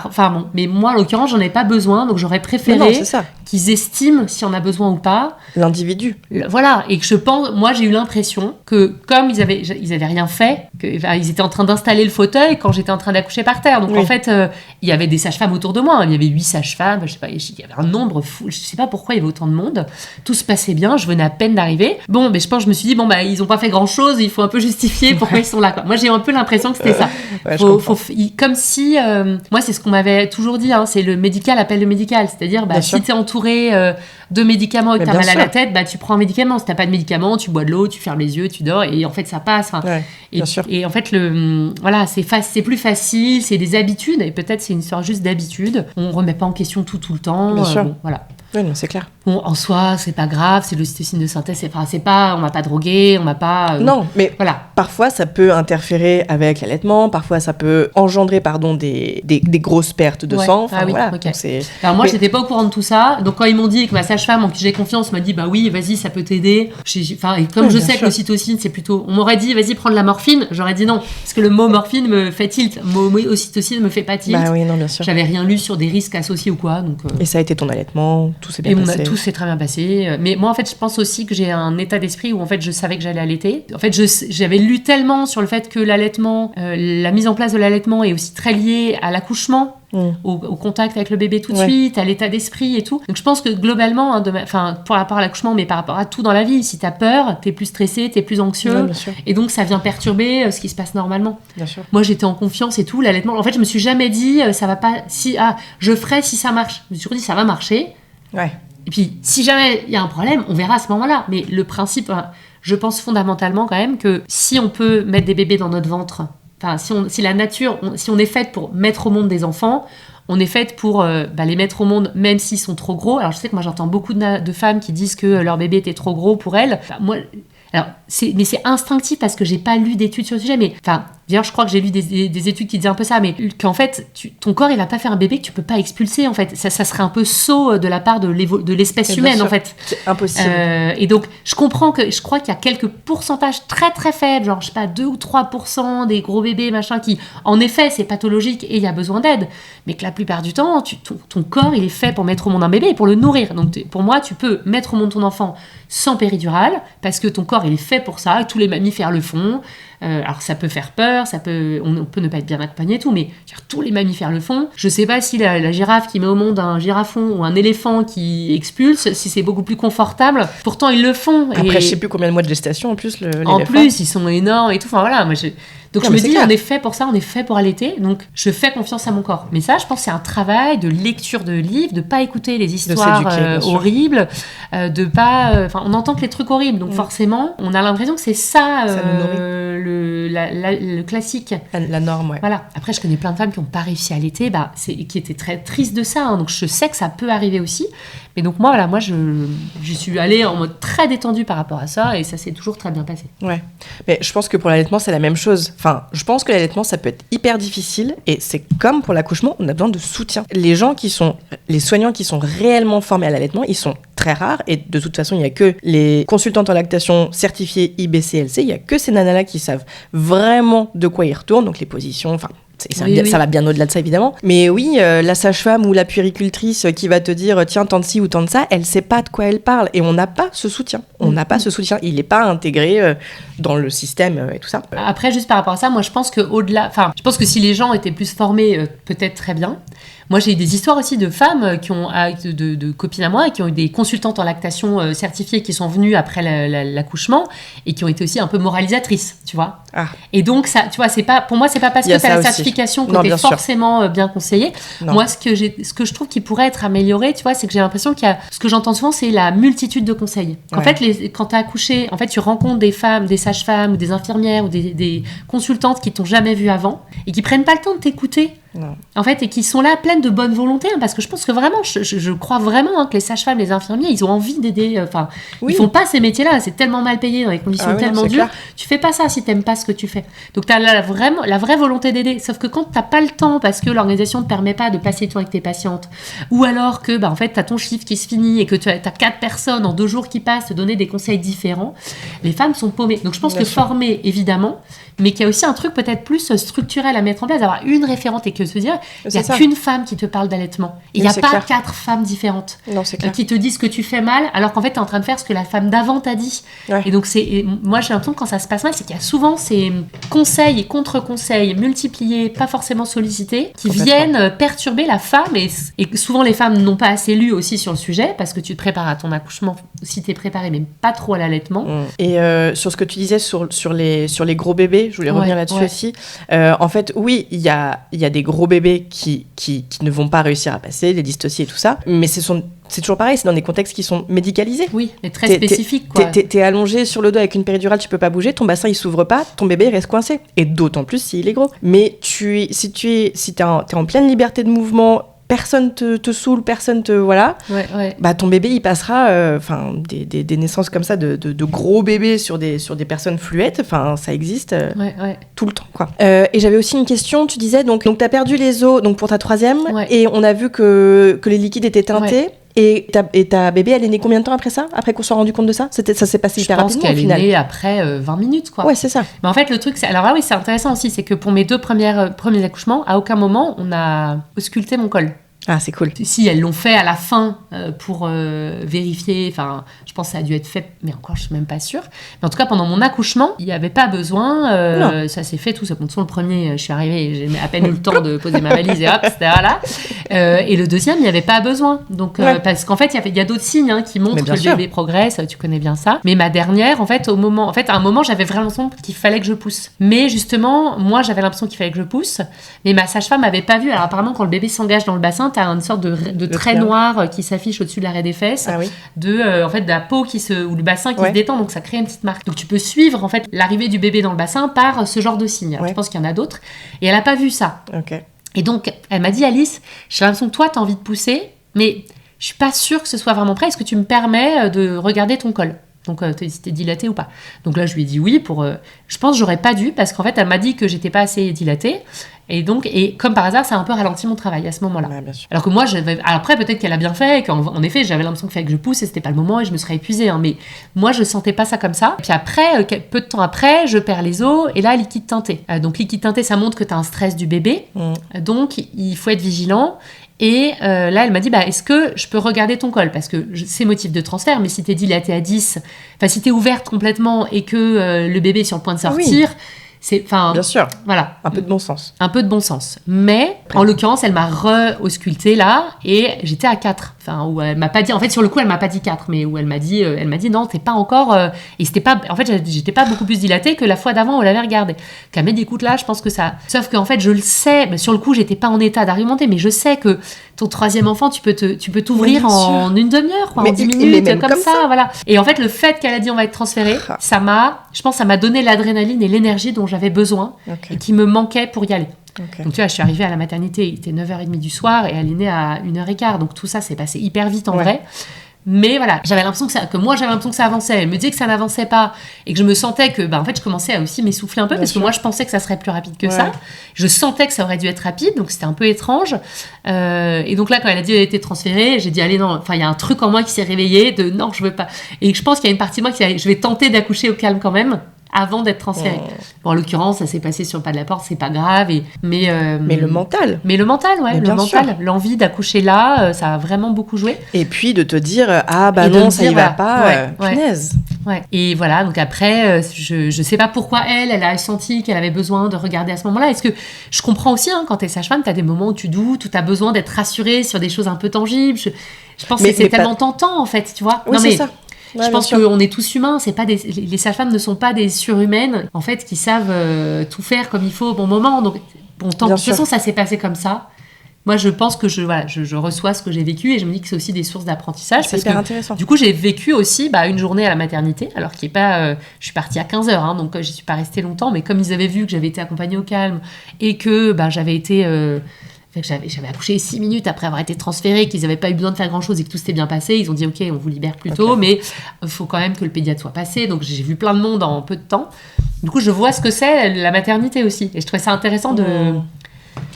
mais moi en l'occurrence j'en ai pas besoin, donc j'aurais préféré qu'ils estiment si on a besoin ou pas l'individu. Voilà, et que je pense, moi j'ai eu l'impression que comme ils avaient rien fait, ils étaient en train d'installer le fauteuil quand j'étais en train d'accoucher par terre. Donc en fait, il y avait des sages-femmes autour de moi. Il y avait 8 sages-femmes, je sais pas, il y avait un nombre fou. Je sais pas pourquoi il y avait autant de monde. Tout se passait bien, je venais à peine d'arriver. Bon, mais je pense, je me suis dit, ils ont pas fait grand-chose, il faut un peu justifier pourquoi ils sont là, quoi. Moi, j'ai un peu l'impression que c'était ça. Comme si, moi, c'est ce qu'on m'avait toujours dit, hein, c'est le médical appelle le médical. C'est-à-dire, si t'es entouré de médicaments et que t'as mal à la tête, tu prends un médicament. Si t'as pas de médicament, tu bois de l'eau, tu fermes les yeux, tu dors, et en fait, ça passe. Et en fait, c'est plus facile, c'est des habitudes, et peut-être c'est une histoire juste d'habitude. On remet pas en question tout le temps. Bien sûr. Voilà. Oui, non, c'est clair. Bon, en soi, c'est pas grave, c'est l'ocytocine de synthèse, on m'a pas drogué, on m'a pas... non, mais voilà. Parfois, ça peut interférer avec l'allaitement, parfois, ça peut engendrer, des grosses pertes de sang. Ah oui, voilà. ok. Donc, alors moi, j'étais pas au courant de tout ça, donc quand ils m'ont dit que ma sage-femme, en qui j'ai confiance, m'a dit, oui, vas-y, ça peut t'aider. Et comme je sais que l'ocytocine, c'est plutôt... On m'aurait dit, vas-y, prends de la morphine, j'aurais dit non, parce que le mot morphine me fait tilt, le mot ocytocine me fait pas tilt. Oui, non, bien sûr. J'avais rien lu sur des risques associés ou quoi, donc... Et ça a été ton allaitement, tout s'est bien passé. Tout s'est très bien passé. Mais moi, en fait, je pense aussi que j'ai un état d'esprit où, en fait, je savais que j'allais allaiter. En fait, j'avais lu tellement sur le fait que l'allaitement, la mise en place de l'allaitement est aussi très liée à l'accouchement, au contact avec le bébé tout de suite, à l'état d'esprit et tout. Donc, je pense que globalement, par rapport à l'accouchement, mais par rapport à tout dans la vie, si t'as peur, t'es plus stressé, t'es plus anxieux. Et donc, ça vient perturber ce qui se passe normalement. Bien sûr. Moi, j'étais en confiance et tout. L'allaitement, en fait, je me suis jamais dit, ça va pas... je ferai si ça marche. Je me suis toujours dit, ça va marcher. Ouais. Et puis, si jamais il y a un problème, on verra à ce moment-là. Mais le principe, je pense fondamentalement quand même que si on peut mettre des bébés dans notre ventre, si la nature, si on est faite pour mettre au monde des enfants, on est faite pour les mettre au monde même s'ils sont trop gros. Alors, je sais que moi, j'entends beaucoup de femmes qui disent que leur bébé était trop gros pour elles. Mais c'est instinctif parce que j'ai pas lu d'études sur le sujet. Mais d'ailleurs, je crois que j'ai lu des études qui disaient un peu ça, mais qu'en fait, ton corps, il va pas faire un bébé que tu peux pas expulser. En fait, ça serait un peu sot de la part de l'espèce humaine, en fait. C'est impossible. Et donc, je crois qu'il y a quelques pourcentages très très faibles, genre je sais pas 2 ou 3% des gros bébés qui, en effet, c'est pathologique et il y a besoin d'aide. Mais que la plupart du temps, ton corps, il est fait pour mettre au monde un bébé et pour le nourrir. Donc, pour moi, tu peux mettre au monde ton enfant sans péridurale parce que ton corps, il est fait pour ça. Et tous les mammifères le font. Alors ça peut faire peur, on peut ne pas être bien accompagné et tout, mais tous les mammifères le font. Je sais pas si la girafe qui met au monde un girafon ou un éléphant qui expulse, si c'est beaucoup plus confortable. Pourtant ils le font. Après je sais plus combien de mois de gestation en plus l'éléphant. En plus ils sont énormes et tout. Enfin voilà, donc je me dis, on est fait pour ça, on est fait pour allaiter, donc je fais confiance à mon corps. Mais ça, je pense que c'est un travail de lecture de livres, de pas écouter les histoires horribles, de pas... on entend que les trucs horribles, donc forcément, on a l'impression que c'est ça le classique. La norme, ouais. Voilà. Après, je connais plein de femmes qui n'ont pas réussi à allaiter, qui étaient très tristes de ça, hein, donc je sais que ça peut arriver aussi. Mais donc moi, je suis allée en mode très détendu par rapport à ça, et ça s'est toujours très bien passé. Ouais. Mais je pense que pour l'allaitement, c'est la même chose. Je pense que l'allaitement, ça peut être hyper difficile et c'est comme pour l'accouchement, on a besoin de soutien. Les soignants qui sont réellement formés à l'allaitement, ils sont très rares et de toute façon, il n'y a que les consultantes en lactation certifiées IBCLC, il n'y a que ces nanas-là qui savent vraiment de quoi ils retournent, donc les positions, ça va bien au-delà de ça évidemment. Mais oui, la sage-femme ou la puéricultrice qui va te dire tiens, tant de ci ou tant de ça, elle sait pas de quoi elle parle et on n'a pas ce soutien. Il n'est pas intégré dans le système et tout ça. Après, juste par rapport à ça, moi je pense que si les gens étaient plus formés, peut-être très bien. Moi, j'ai eu des histoires aussi de femmes de copines à moi qui ont eu des consultantes en lactation certifiées qui sont venues après l'accouchement et qui ont été aussi un peu moralisatrices, tu vois. Ah. Et donc, ça, tu vois, pour moi, c'est pas parce que tu as la certification que tu es forcément bien conseillé. Non. Moi, ce que je trouve qui pourrait être amélioré, tu vois, c'est que j'ai l'impression ce que j'entends souvent, c'est la multitude de conseils. En fait, quand tu as accouché, en fait, tu rencontres des femmes, des sages-femmes ou des infirmières ou des consultantes qui t'ont jamais vu avant et qui prennent pas le temps de t'écouter. Non. En fait, et qui sont là pleines de bonne volonté, hein, parce que je pense que vraiment, je crois vraiment que les sages-femmes, les infirmiers, ils ont envie d'aider. Ils font pas ces métiers-là, c'est tellement mal payé dans des conditions tellement dures. Clair. Tu fais pas ça si t'aimes pas ce que tu fais. Donc t'as la vraie volonté d'aider. Sauf que quand t'as pas le temps, parce que l'organisation te permet pas de passer du temps avec tes patientes, ou alors que en fait t'as ton chiffre qui se finit et que t'as 4 personnes en 2 jours qui passent te donner des conseils différents, les femmes sont paumées. Donc je pense former évidemment, mais qu'il y a aussi un truc peut-être plus structurel à mettre en place, d'avoir une référente et que se dire, il n'y a C'est ça. qu'une femme qui te parle d'allaitement. Il n'y a c'est pas clair. 4 femmes différentes Non, c'est clair. qui te disent que tu fais mal, alors qu'en fait, tu es en train de faire ce que la femme d'avant t'a dit. Ouais. Et donc, moi, j'ai l'impression que quand ça se passe mal, c'est qu'il y a souvent ces conseils et contre-conseils multipliés, pas forcément sollicités, qui Complètement. viennent perturber la femme. Et souvent, les femmes n'ont pas assez lu aussi sur le sujet, parce que tu te prépares à ton accouchement, si tu es préparé, mais pas trop à l'allaitement. Et sur ce que tu disais sur les gros bébés, je voulais revenir là-dessus aussi. En fait, oui, il y a des gros bébés qui ne vont pas réussir à passer, les dystociés et tout ça, mais c'est toujours pareil, c'est dans des contextes qui sont médicalisés. Oui, mais très spécifiques, quoi. T'es allongé sur le dos avec une péridurale, tu peux pas bouger, ton bassin il s'ouvre pas, ton bébé il reste coincé. Et d'autant plus s'il est gros. Mais si t'es en pleine liberté de mouvement, personne te saoule, personne te... Voilà. Ouais. Bah, ton bébé, il passera... des naissances comme ça de gros bébés sur des personnes fluettes, ça existe tout le temps, quoi. Et j'avais aussi une question, tu disais, donc t'as perdu les os donc pour ta 3e, et on a vu que les liquides étaient teintés. Ouais. Et ta bébé, elle est née combien de temps après ça? Après qu'on soit rendu compte de ça? Ça s'est passé hyper rapidement au final. Je pense qu'elle est née après 20 minutes, quoi. Ouais, c'est ça. Mais en fait, le truc, alors là, oui, c'est intéressant aussi, c'est que pour mes 2 premiers accouchements, à aucun moment, on a ausculté mon col. Ah, c'est cool. Si, elles l'ont fait à la fin pour vérifier. Enfin, je pense que ça a dû être fait, mais encore, je suis même pas sûre. Mais en tout cas, pendant mon accouchement, il n'y avait pas besoin. Ça s'est fait tout ça. Bon, le premier, je suis arrivée, j'ai à peine eu le temps de poser ma valise et hop, c'était là. Et le deuxième, il n'y avait pas besoin. Donc, parce qu'en fait, il y a d'autres signes qui montrent que le bébé progresse. Tu connais bien ça. Mais ma dernière, à un moment, j'avais vraiment l'impression qu'il fallait que je pousse. Mais justement, moi, j'avais l'impression qu'il fallait que je pousse. Mais ma sage-femme m'avait pas vu. Alors, apparemment, quand le bébé s'engage dans le bassin, t'as une sorte de trait noir qui s'affiche au-dessus de l'arrêt des fesses, de la peau ou le bassin qui se détend, donc ça crée une petite marque. Donc tu peux suivre en fait l'arrivée du bébé dans le bassin par ce genre de signe. Je pense qu'il y en a d'autres. Et elle a pas vu ça. Okay. Et donc elle m'a dit, Alice, j'ai l'impression que toi t'as envie de pousser, mais je suis pas sûre que ce soit vraiment prêt. Est-ce que tu me permets de regarder ton col? Donc, t'es dilatée ou pas? Donc là, je lui ai dit oui. Je pense que j'aurais pas dû, parce qu'en fait, elle m'a dit que j'étais pas assez dilatée. Et comme par hasard, ça a un peu ralenti mon travail à ce moment-là. Ouais, bien sûr. Alors que moi, après, peut-être qu'elle a bien fait, et qu'en effet, j'avais l'impression qu'il fallait que je pousse, et c'était pas le moment, et je me serais épuisée. Mais moi, je sentais pas ça comme ça. Et puis après, peu de temps après, je perds les os, et là, liquide teinté. Donc, liquide teinté, ça montre que t'as un stress du bébé. Donc, il faut être vigilant. Et là, elle m'a dit, est-ce que je peux regarder ton col? Parce que c'est motif de transfert, mais si t'es dilatée à 10, si t'es ouverte complètement et que le bébé est sur le point de sortir, bien sûr. Voilà. Un peu de bon sens. Un peu de bon sens. Mais, en l'occurrence, elle m'a re-auscultée là, et j'étais à 4. Où elle m'a pas dit, en fait, sur le coup, elle m'a pas dit 4, mais où elle m'a dit non, t'es pas encore, et c'était pas, en fait, j'étais pas beaucoup plus dilatée que la fois d'avant où elle avait regardé. Elle m'a dit, écoute, là, je pense que ça, sauf qu'en fait, je le sais, mais sur le coup, j'étais pas en état d'argumenter, mais je sais que ton 3e enfant, tu peux t'ouvrir en une demi-heure, en 10 minutes, comme ça, voilà. Et en fait, le fait qu'elle a dit, on va être transféré, je pense, ça m'a donné l'adrénaline et l'énergie dont j'avais besoin, et qui me manquait pour y aller. Okay. Donc tu vois, je suis arrivée à la maternité, il était 9h30 du soir et elle est née à 1h15, donc tout ça s'est passé hyper vite en vrai. Mais voilà, j'avais l'impression que j'avais l'impression que ça avançait. Elle me disait que ça n'avançait pas et que je me sentais que, en fait, je commençais à aussi m'essouffler un peu parce que moi, je pensais que ça serait plus rapide que ça. Je sentais que ça aurait dû être rapide, donc c'était un peu étrange. Et donc là, quand elle a dit qu'elle était transférée, j'ai dit, allez, non, il y a un truc en moi qui s'est réveillé de non, je veux pas. Et je pense qu'il y a une partie de moi je vais tenter d'accoucher au calme quand même, avant d'être transférée. Bon, en l'occurrence, ça s'est passé sur le pas de la porte, c'est pas grave. Mais le mental. Mais le mental, ouais. Le mental, l'envie d'accoucher là, ça a vraiment beaucoup joué. Et puis de te dire, non, ça y va pas, punaise. Ouais. Et voilà, donc après, je sais pas pourquoi elle a senti qu'elle avait besoin de regarder à ce moment-là. Est-ce que je comprends aussi, quand t'es sage-femme, t'as des moments où tu doutes, où t'as besoin d'être rassurée sur des choses un peu tangibles. Je pense que c'est tellement tentant, en fait, tu vois. Oui, c'est ça. Ouais, je pense qu'on est tous humains, les sages-femmes ne sont pas des surhumaines, en fait, qui savent tout faire comme il faut au bon moment. Donc, de toute façon, ça s'est passé comme ça. Moi, je pense que je reçois ce que j'ai vécu et je me dis que c'est aussi des sources d'apprentissage. C'est hyper intéressant. Du coup, j'ai vécu aussi une journée à la maternité, alors qu'il n'est pas... je suis partie à 15h, donc je ne suis pas restée longtemps, mais comme ils avaient vu que j'avais été accompagnée au calme et que j'avais été... j'avais accouché 6 minutes après avoir été transférée, qu'ils n'avaient pas eu besoin de faire grand-chose et que tout s'était bien passé. Ils ont dit, OK, on vous libère plus tôt, mais il faut quand même que le pédiatre soit passé. Donc, j'ai vu plein de monde en peu de temps. Du coup, je vois ce que c'est la maternité aussi. Et je trouvais ça intéressant de...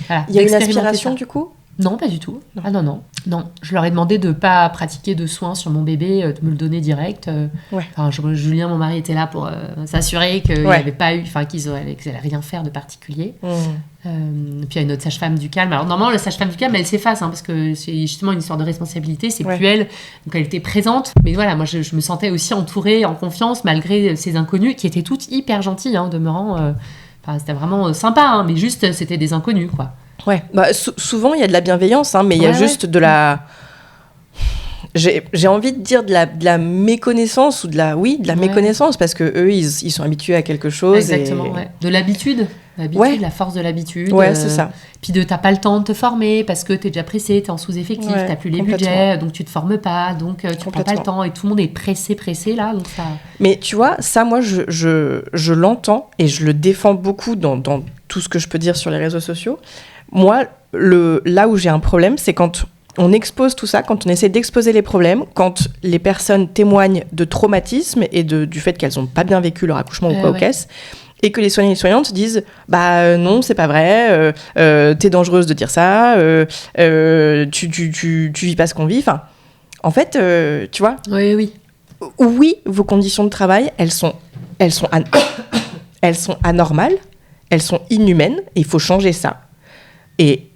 Voilà, il y a une aspiration, du coup, Non, pas du tout. Ah non. Je leur ai demandé de pas pratiquer de soins sur mon bébé, de me le donner direct. Enfin, Julien, mon mari, était là pour s'assurer qu'il n'y avait pas eu, enfin qu'ils allaient rien faire de particulier. Puis il y a une autre sage-femme du calme. Alors normalement, la sage-femme du calme, elle s'efface parce que c'est justement une histoire de responsabilité. C'est plus elle, donc elle était présente. Mais voilà, moi je me sentais aussi entourée, en confiance, malgré ces inconnus qui étaient toutes hyper gentilles, demeurant. C'était vraiment sympa, mais juste c'était des inconnus, quoi. Ouais, souvent il y a de la bienveillance, mais il y a juste de la... J'ai envie de dire de la méconnaissance ou de la méconnaissance, parce que eux ils sont habitués à quelque chose. Exactement, de l'habitude. La force de l'habitude. Ouais, c'est ça. Puis t'as pas le temps de te former parce que t'es déjà pressé, t'es en sous-effectif, t'as plus les budgets, donc tu te formes pas, donc tu prends pas le temps et tout le monde est pressé là, donc ça... Mais tu vois, ça moi je l'entends et je le défends beaucoup dans tout ce que je peux dire sur les réseaux sociaux. Moi, là où j'ai un problème, c'est quand on expose tout ça, quand on essaie d'exposer les problèmes, quand les personnes témoignent de traumatisme et du fait qu'elles n'ont pas bien vécu leur accouchement ou quoi aux caisses, et que les soignants et les soignantes disent « non, c'est pas vrai, t'es dangereuse de dire ça, tu vis pas ce qu'on vit ». Enfin, en fait, tu vois, oui, vos conditions de travail, elles sont anormales, elles sont inhumaines, et il faut changer ça. Et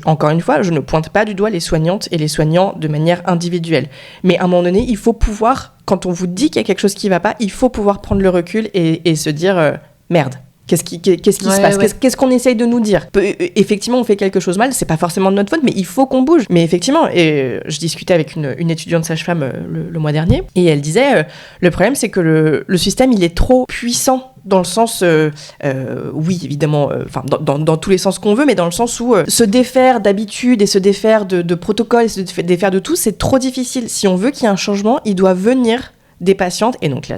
encore une fois, je ne pointe pas du doigt les soignantes et les soignants de manière individuelle. Mais à un moment donné, il faut pouvoir, quand on vous dit qu'il y a quelque chose qui ne va pas, il faut pouvoir prendre le recul et se dire merde. Qu'est-ce qui se passe ? Qu'est-ce qu'on essaye de nous dire ? Effectivement, on fait quelque chose mal, c'est pas forcément de notre faute, mais il faut qu'on bouge. Mais effectivement, et je discutais avec une étudiante sage-femme le mois dernier, et elle disait, le problème c'est que le système, il est trop puissant, dans le sens, oui, évidemment, dans tous les sens qu'on veut, mais dans le sens où se défaire d'habitude et se défaire de protocoles, se défaire de tout, c'est trop difficile. Si on veut qu'il y ait un changement, il doit venir des patientes, et donc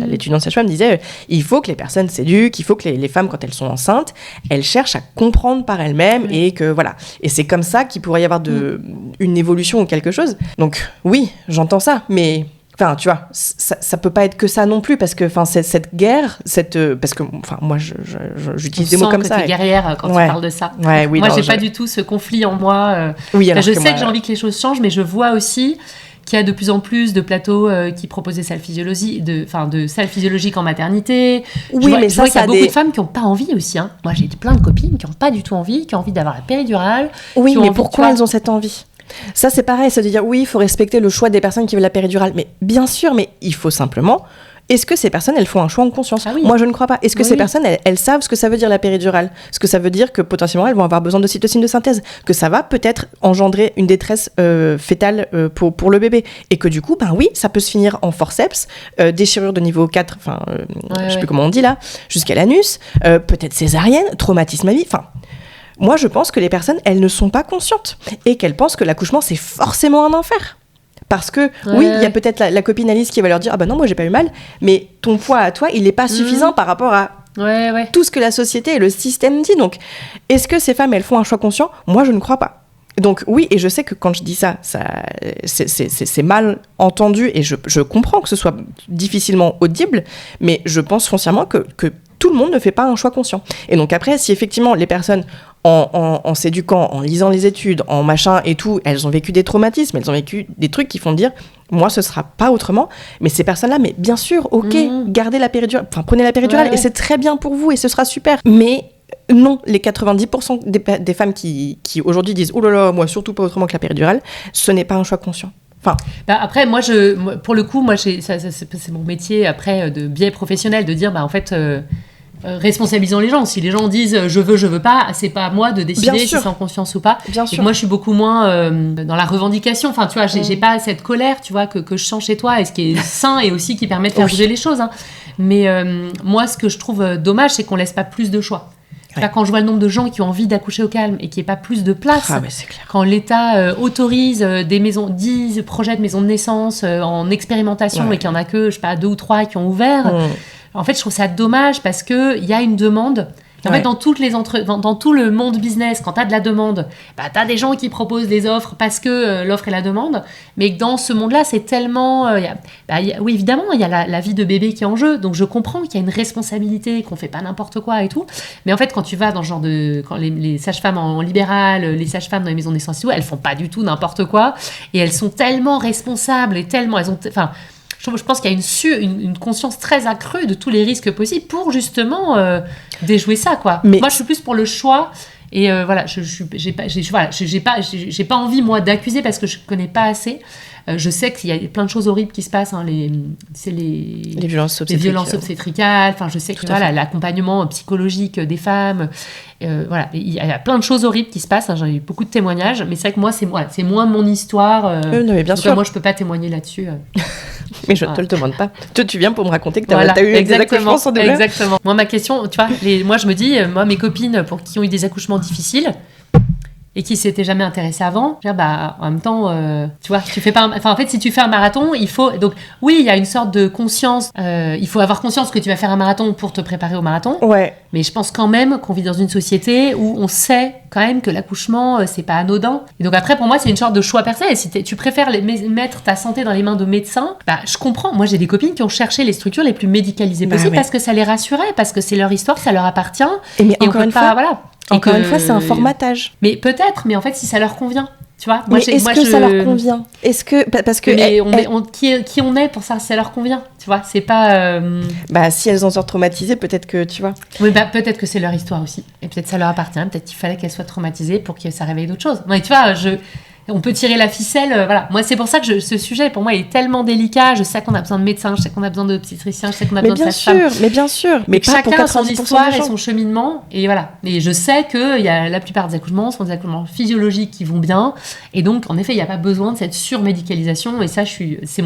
l'étudiante sage-femme disait il faut que les personnes s'éduquent, il faut que les femmes, quand elles sont enceintes, elles cherchent à comprendre par elles-mêmes, et que voilà, et c'est comme ça qu'il pourrait y avoir une évolution ou quelque chose. Donc oui, j'entends ça, mais enfin, tu vois, ça peut pas être que ça non plus, parce que cette guerre, parce que moi j'utilise des mots comme ça. On sent que t'es guerrière quand tu parles de ça. Ouais, oui, moi j'ai pas du tout ce conflit en moi. Je sais que j'ai envie que les choses changent, mais je vois aussi qu'il y a de plus en plus de plateaux qui proposent des salles physiologiques, de salles physiologiques en maternité. Oui, mais je vois qu'il y a beaucoup de femmes qui n'ont pas envie aussi. Moi, j'ai plein de copines qui n'ont pas du tout envie, qui ont envie d'avoir la péridurale. Oui, mais pourquoi elles ont cette envie ? Ça, c'est pareil, c'est de dire oui, il faut respecter le choix des personnes qui veulent la péridurale. Mais bien sûr, mais il faut simplement... Est-ce que ces personnes, elles font un choix en conscience ? Moi, je ne crois pas. Est-ce que ces personnes, elles savent ce que ça veut dire la péridurale ? Ce que ça veut dire que potentiellement, elles vont avoir besoin de cytocine de synthèse, que ça va peut-être engendrer une détresse fétale pour le bébé, et que du coup, oui, ça peut se finir en forceps, déchirure de niveau 4, je sais plus comment on dit là, jusqu'à l'anus, peut-être césarienne, traumatisme à vie, moi, je pense que les personnes, elles ne sont pas conscientes, et qu'elles pensent que l'accouchement, c'est forcément un enfer. Parce que, oui, il y a peut-être la copine Alice qui va leur dire « Ah non, moi, j'ai pas eu mal », mais ton poids à toi, il n'est pas suffisant par rapport à tout ce que la société et le système dit. Donc, est-ce que ces femmes, elles font un choix conscient ? Moi, je ne crois pas. Donc, oui, et je sais que quand je dis ça c'est mal entendu, et je comprends que ce soit difficilement audible, mais je pense foncièrement que tout le monde ne fait pas un choix conscient. Et donc après, si effectivement les personnes, en s'éduquant, en lisant les études, en machin et tout, elles ont vécu des traumatismes, elles ont vécu des trucs qui font dire « moi, ce sera pas autrement », mais ces personnes-là, mais bien sûr, ok, gardez la péridurale, prenez la péridurale, et c'est très bien pour vous, et ce sera super. Mais non, les 90% des femmes qui aujourd'hui disent « oh là là, moi, surtout pas autrement que la péridurale », ce n'est pas un choix conscient. Après, moi, pour le coup, c'est mon métier après de biais professionnel de dire, en fait, responsabilisons les gens. Si les gens disent je veux pas, c'est pas à moi de décider si c'est en conscience ou pas. Bien sûr. Moi, je suis beaucoup moins dans la revendication. Enfin, tu vois, j'ai pas cette colère, tu vois, que je sens chez toi, et ce qui est sain et aussi qui permet de faire bouger les choses. Mais moi, ce que je trouve dommage, c'est qu'on laisse pas plus de choix. Quand je vois le nombre de gens qui ont envie d'accoucher au calme et qu'il n'y ait pas plus de place, c'est clair. Quand l'État autorise des maisons, 10 projets de maisons de naissance en expérimentation, et qu'il n'y en a que, je sais pas, 2 ou 3 qui ont ouvert, en fait, je trouve ça dommage parce qu'il y a une demande En fait, dans tout le monde business, quand tu as de la demande, tu as des gens qui proposent des offres parce que l'offre et la demande. Mais dans ce monde-là, c'est tellement... oui, évidemment, il y a la vie de bébé qui est en jeu. Donc, je comprends qu'il y a une responsabilité, qu'on fait pas n'importe quoi et tout. Mais en fait, quand tu vas dans ce genre de... Quand les sages-femmes en libéral, les sages-femmes dans les maisons de naissance et tout, elles font pas du tout n'importe quoi. Et elles sont tellement responsables et tellement... Je pense qu'il y a une conscience très accrue de tous les risques possibles pour justement déjouer ça, quoi. Mais... Moi, je suis plus pour le choix. Et voilà, j'ai pas envie, moi, d'accuser parce que je connais pas assez. Je sais qu'il y a plein de choses horribles qui se passent, hein, les violences obstétricales. Enfin, je sais que l'accompagnement psychologique des femmes, voilà, il y a plein de choses horribles qui se passent. Hein, j'ai eu beaucoup de témoignages, mais c'est vrai que moi, c'est moins mon histoire. Non, mais bien sûr. Moi, je peux pas témoigner là-dessus. Mais je te le demande pas. Toi, tu viens pour me raconter que t'as eu des accouchements sans douleur. Exactement. Moi, ma question, tu vois, moi, je me dis, mes copines pour qui ont eu des accouchements difficiles et qui s'étaient jamais intéressées avant, en même temps, tu vois, tu fais pas. En fait, si tu fais un marathon, il faut. Donc, oui, il y a une sorte de conscience. Il faut avoir conscience que tu vas faire un marathon pour te préparer au marathon. Ouais. Mais je pense quand même qu'on vit dans une société où on sait quand même que l'accouchement, c'est pas anodin. Et donc après, pour moi, c'est une sorte de choix personnel. Si tu préfères mettre ta santé dans les mains de médecins, je comprends. Moi, j'ai des copines qui ont cherché les structures les plus médicalisées possibles parce que ça les rassurait, parce que c'est leur histoire, ça leur appartient. Mais encore une fois, encore une fois, c'est un formatage. Mais peut-être, mais en fait, si ça leur convient. Tu vois, ça leur convient? Est-ce que parce que qui on est pour ça, ça leur convient? Tu vois, c'est pas. Si elles en sortent traumatisées, peut-être que tu vois. Oui, peut-être que c'est leur histoire aussi, et peut-être ça leur appartient. Peut-être qu'il fallait qu'elles soient traumatisées pour que ça réveille d'autres choses. Mais tu vois, on peut tirer la ficelle, voilà. Moi, c'est pour ça que ce sujet, pour moi, il est tellement délicat. Je sais qu'on a besoin de médecins, je sais qu'on a besoin d'obstétriciens, je sais qu'on a besoin de sages-femmes. Mais bien sûr. Mais pas chacun pour a son histoire et son cheminement. Et voilà. Et je sais que la plupart des accouchements sont des accouchements physiologiques qui vont bien. Et donc, en effet, il n'y a pas besoin de cette surmédicalisation. Et ça, c'est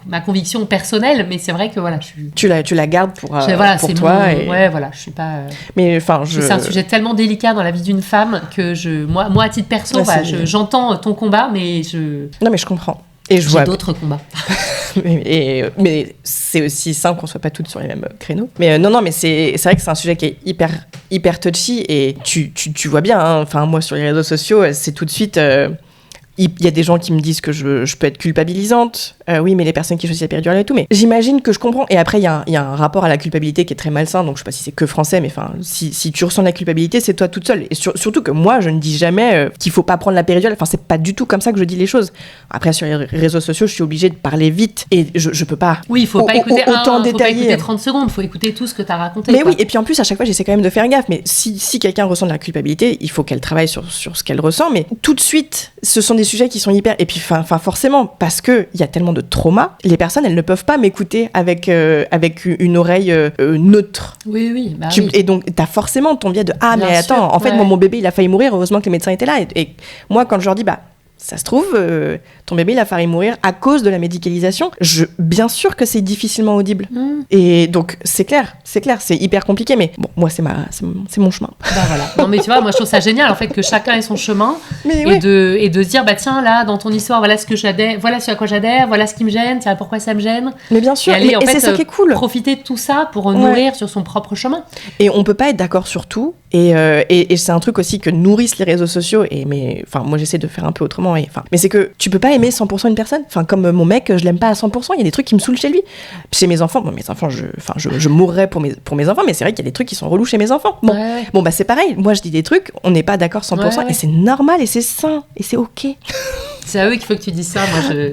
ma conviction personnelle. Mais c'est vrai que voilà, tu la gardes pour toi. Ouais, voilà. Je suis pas. Mais enfin, c'est un sujet tellement délicat dans la vie d'une femme que moi, à titre perso, j'entends ton combat, mais Non, mais je comprends. Et j'ai d'autres combats. mais c'est aussi simple qu'on soit pas toutes sur les mêmes créneaux. Mais non, mais c'est vrai que c'est un sujet qui est hyper touchy et tu vois bien. Hein, enfin, moi sur les réseaux sociaux, c'est tout de suite. Il y a des gens qui me disent que je peux être culpabilisante. Oui, mais les personnes qui choisissent la péridurale et tout. Mais j'imagine que je comprends. Et après, il y a un rapport à la culpabilité qui est très malsain. Donc, je sais pas si c'est que français, mais enfin, si tu ressens de la culpabilité, c'est toi toute seule. Et surtout que moi, je ne dis jamais qu'il faut pas prendre la péridurale. Enfin, c'est pas du tout comme ça que je dis les choses. Après, sur les réseaux sociaux, je suis obligée de parler vite. Et je peux pas. Oui, il faut pas écouter autant détailler. Faut pas écouter 30 secondes. Il faut écouter tout ce que tu as raconté. Mais oui, et puis en plus, à chaque fois, j'essaie quand même de faire gaffe. Mais si quelqu'un ressent de la culpabilité, il faut qu'elle travaille sur ce qu'elle ressent. Mais tout de suite, ce sont des sujets qui sont hyper... Et puis, forcément, parce qu'il y a tellement de trauma, les personnes, elles ne peuvent pas m'écouter avec une oreille neutre. Oui. Oui. Et donc, t'as forcément ton biais de « Ah, mais attends, en fait, moi, mon bébé, il a failli mourir. Heureusement que les médecins étaient là. » Et moi, quand je leur dis « ça se trouve, ton bébé, il a failli mourir à cause de la médicalisation. » Bien sûr que c'est difficilement audible. Et donc, c'est clair, c'est hyper compliqué. Mais bon, moi, c'est mon chemin. Voilà. Non, mais tu vois, moi, je trouve ça génial, en fait, que chacun ait son chemin. Et de se dire, tiens, là, dans ton histoire, voilà ce à quoi j'adhère, voilà ce qui me gêne, tiens, pourquoi ça me gêne. Mais bien sûr, et c'est ça qui est cool. Profiter de tout ça pour nourrir sur son propre chemin. Et on peut pas être d'accord sur tout. Et c'est un truc aussi que nourrissent les réseaux sociaux. Moi, j'essaie de faire un peu autrement. Mais c'est que tu peux pas aimer 100% une personne. Enfin, comme mon mec, je l'aime pas à 100%. Il y a des trucs qui me saoulent chez lui. Chez mes enfants, je mourrais pour mes enfants, mais c'est vrai qu'il y a des trucs qui sont relous chez mes enfants. Bon, c'est pareil. Moi, je dis des trucs, on n'est pas d'accord 100%, et c'est normal, et c'est sain, et c'est ok. C'est à eux qu'il faut que tu dises ça. Moi,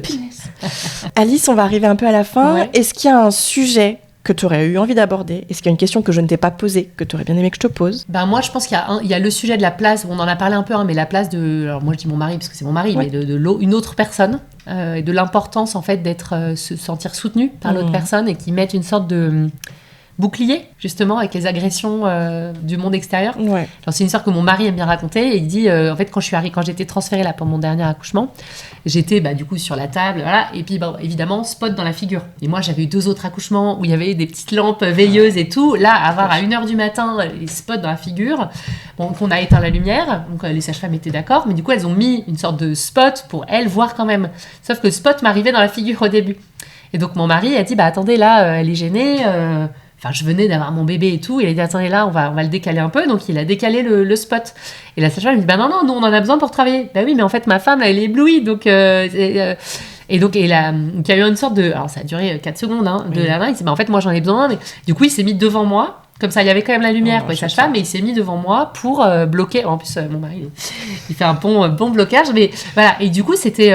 Alice, on va arriver un peu à la fin. Ouais. Est-ce qu'il y a un sujet que tu aurais eu envie d'aborder? Est-ce qu'il y a une question que je ne t'ai pas posée, que tu aurais bien aimé que je te pose? Moi, je pense qu'il y a le sujet de la place, on en a parlé un peu, mais la place de... Alors moi, je dis mon mari, parce que c'est mon mari, mais une autre personne, et de l'importance, en fait, se sentir soutenu par l'autre personne, et qu'ils mettent une sorte de bouclier, justement, avec les agressions du monde extérieur. Ouais. C'est une histoire que mon mari aime bien raconter, et il dit, en fait, quand j'étais transférée là pour mon dernier accouchement, j'étais du coup sur la table, voilà, et puis évidemment, spot dans la figure. Et moi, j'avais eu 2 autres accouchements où il y avait des petites lampes veilleuses et tout. Là, avoir à 1h du matin les spots dans la figure, donc on a éteint la lumière, donc les sages-femmes étaient d'accord, mais du coup, elles ont mis une sorte de spot pour elles voir quand même. Sauf que le spot m'arrivait dans la figure au début. Et donc mon mari a dit, attendez, là, elle est gênée, Enfin, je venais d'avoir mon bébé et tout. Il a dit, attendez, là, on va le décaler un peu. Donc, il a décalé le spot. Et la sage-femme me dit, bah non, nous, on en a besoin pour travailler. Bah oui, mais en fait, ma femme, là, elle est éblouie. Donc, et donc, il y a eu une sorte de... Alors, ça a duré 4 secondes, de la main. Il dit, bah en fait, moi, j'en ai besoin. Mais du coup, il s'est mis devant moi. Comme ça, il y avait quand même la lumière pour les sages-femmes, mais il s'est mis devant moi pour bloquer. En plus, mon mari, il fait un bon blocage, mais voilà. Et du coup, c'était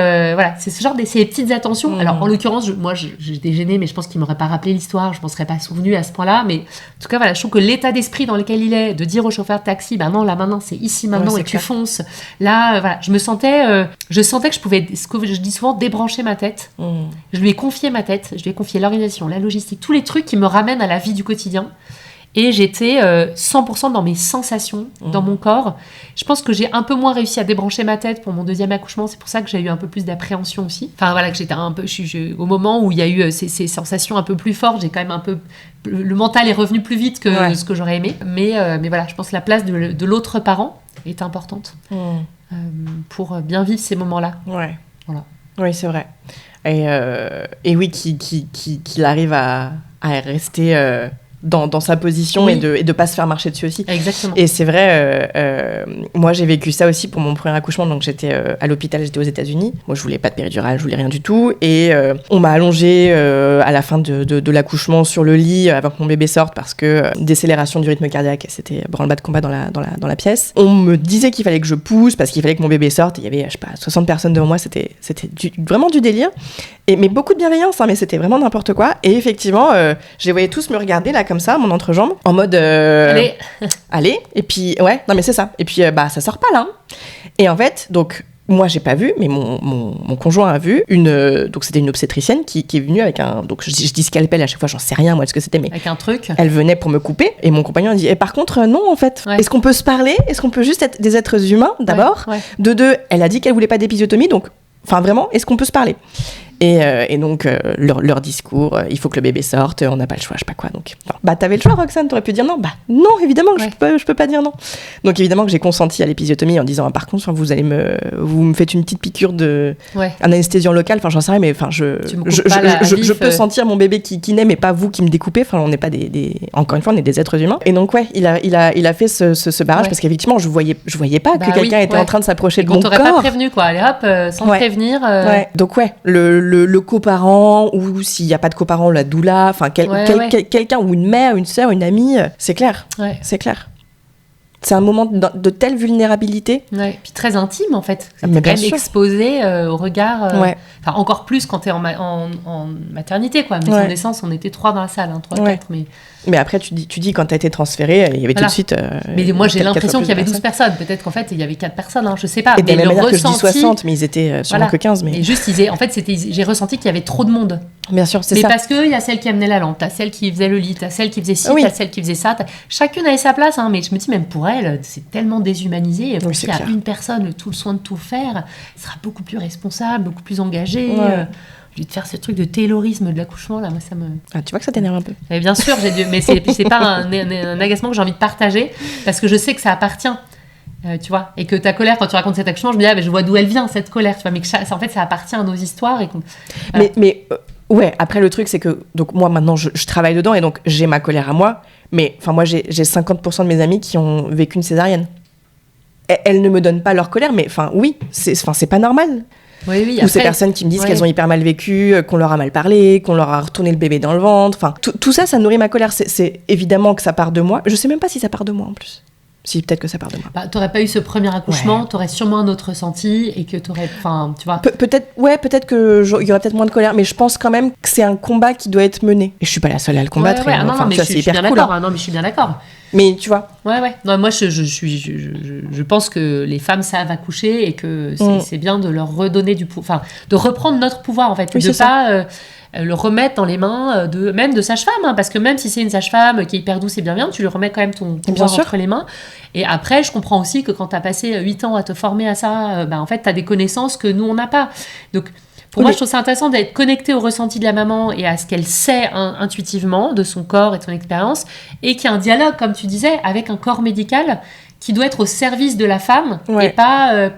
c'est ce genre ces petites attentions. Alors, en l'occurrence, moi, j'étais gênée, mais je pense qu'il m'aurait pas rappelé l'histoire, je m'en serais pas souvenu à ce point-là. Mais en tout cas, voilà, je trouve que l'état d'esprit dans lequel il est, de dire au chauffeur de taxi, bah non, là maintenant, c'est ici maintenant et tu fonces. Là, voilà, je sentais que je pouvais, ce que je dis souvent, débrancher ma tête. Je lui ai confié ma tête, je lui ai confié l'organisation, la logistique, tous les trucs qui me ramènent à la vie du quotidien. Et j'étais 100% dans mes sensations, dans mon corps. Je pense que j'ai un peu moins réussi à débrancher ma tête pour mon deuxième accouchement. C'est pour ça que j'ai eu un peu plus d'appréhension aussi. Enfin voilà, que j'étais un peu... au moment où il y a eu ces sensations un peu plus fortes, j'ai quand même un peu... Le mental est revenu plus vite que ce que j'aurais aimé. Mais voilà, je pense que la place de l'autre parent est importante pour bien vivre ces moments-là. Ouais. Voilà. Oui, c'est vrai. Et oui, qu'il arrive à rester... dans sa position et de pas se faire marcher dessus aussi. Exactement. Et c'est vrai, moi j'ai vécu ça aussi pour mon premier accouchement, donc j'étais à l'hôpital, j'étais aux États-Unis. Moi je voulais pas de péridurale, je voulais rien du tout, et on m'a allongée à la fin de l'accouchement sur le lit avant que mon bébé sorte parce que décélération du rythme cardiaque, c'était branle-bas de combat dans la pièce. On me disait qu'il fallait que je pousse parce qu'il fallait que mon bébé sorte, et il y avait, je sais pas, 60 personnes devant moi, c'était vraiment du délire. Mais beaucoup de bienveillance, mais c'était vraiment n'importe quoi. Et effectivement, je les voyais tous me regarder là comme ça, mon entrejambe, en mode allez. Et puis non mais c'est ça. Et puis ça sort pas là. Et en fait, donc moi j'ai pas vu, mais mon conjoint a vu donc c'était une obstétricienne qui est venue avec un, donc je dis scalpel à chaque fois, j'en sais rien moi de ce que c'était, mais avec un truc. Elle venait pour me couper et mon compagnon a dit par contre non en fait. Est-ce qu'on peut se parler? Est-ce qu'on peut juste être des êtres humains d'abord? De deux, elle a dit qu'elle voulait pas d'épisiotomie, donc enfin vraiment, est-ce qu'on peut se parler? Et donc, leur discours, il faut que le bébé sorte, on n'a pas le choix, je sais pas quoi. Donc, t'avais le choix, Roxane, t'aurais pu dire non. Non, évidemment que je peux pas dire non. Donc, évidemment que j'ai consenti à l'épisiotomie en disant, par contre, vous me faites une petite piqûre un anesthésion local, enfin, j'en sais rien, mais enfin, je peux sentir mon bébé qui naît, mais pas vous qui me découpez. Enfin, on n'est pas encore une fois, on est des êtres humains. Et donc, il a fait ce barrage parce qu'effectivement, je voyais pas que quelqu'un était en train de s'approcher de mon corps. On t'aurait pas prévenu, quoi. Allez hop, sans prévenir. Donc, le coparent, ou s'il n'y a pas de coparent, la doula, enfin quelqu'un, ou une mère, une sœur, une amie, c'est clair. C'est clair. C'est un moment de telle vulnérabilité. Puis très intime en fait. Mais bien quand même sûr. Exposé au regard. Enfin, encore plus quand t'es en maternité, quoi. Mais en naissance, on était 3 dans la salle, 3-4. Mais après, tu dis quand t'as été transférée, il y avait tout de suite. Mais moi, j'ai l'impression qu'il y avait 12 personnes. Peut-être qu'en fait, il y avait 4 personnes, je sais pas. Et de la même manière que je dis 60, mais ils étaient sûrement que 15. Mais... Et juste, en fait, j'ai ressenti qu'il y avait trop de monde. Bien sûr, c'est ça. Mais ça. parce qu'il y a celle qui amenait la lampe, t'as celle qui faisait le lit, t'as celle qui faisait ci, t'as celle qui faisait ça. Chacune avait sa place, mais je me dis, même pour elle, c'est tellement déshumanisé. Parce qu'il y a une personne, tout le soin de tout faire, elle sera beaucoup plus responsable, beaucoup plus engagée. De faire ce truc de taylorisme de l'accouchement, là, moi, ça me... Ah, tu vois que ça t'énerve un peu. Mais bien sûr, mais c'est pas un agacement que j'ai envie de partager, parce que je sais que ça appartient, tu vois, et que ta colère, quand tu racontes cet accouchement, je me dis, je vois d'où elle vient, cette colère, tu vois, mais que en fait, ça appartient à nos histoires. Voilà. Mais après, le truc, c'est que, donc, moi, maintenant, je travaille dedans, et donc, j'ai ma colère à moi, mais, enfin, moi, j'ai 50% de mes amis qui ont vécu une césarienne. Elles ne me donnent pas leur colère, mais, enfin, oui, c'est pas normal. Oui, ou ces personnes qui me disent qu'elles ont hyper mal vécu, qu'on leur a mal parlé, qu'on leur a retourné le bébé dans le ventre. Enfin, tout ça, ça nourrit ma colère. C'est évidemment que ça part de moi. Je sais même pas si ça part de moi en plus. Si, peut-être que ça part de moi. T'aurais pas eu ce premier accouchement, t'aurais sûrement un autre ressenti et que t'aurais, enfin, tu vois. Peut-être que il y aurait peut-être moins de colère, mais je pense quand même que c'est un combat qui doit être mené. Et je suis pas la seule à le combattre. Non, mais je suis bien d'accord. Non, mais je suis bien d'accord. Mais tu vois. Non, moi, je pense que les femmes savent accoucher et que c'est bien de leur redonner du pouvoir, enfin, de reprendre notre pouvoir en fait, de pas le remettre dans les mains même de sage-femme, parce que même si c'est une sage-femme qui est hyper douce et bienveillante, tu lui remets quand même ton pouvoir entre les mains. Et après, je comprends aussi que quand t'as passé 8 ans à te former à ça, en fait, t'as des connaissances que nous, on n'a pas. Donc, pour moi, je trouve ça intéressant d'être connecté au ressenti de la maman et à ce qu'elle sait intuitivement de son corps et de son expérience, et qu'il y a un dialogue, comme tu disais, avec un corps médical qui doit être au service de la femme et pas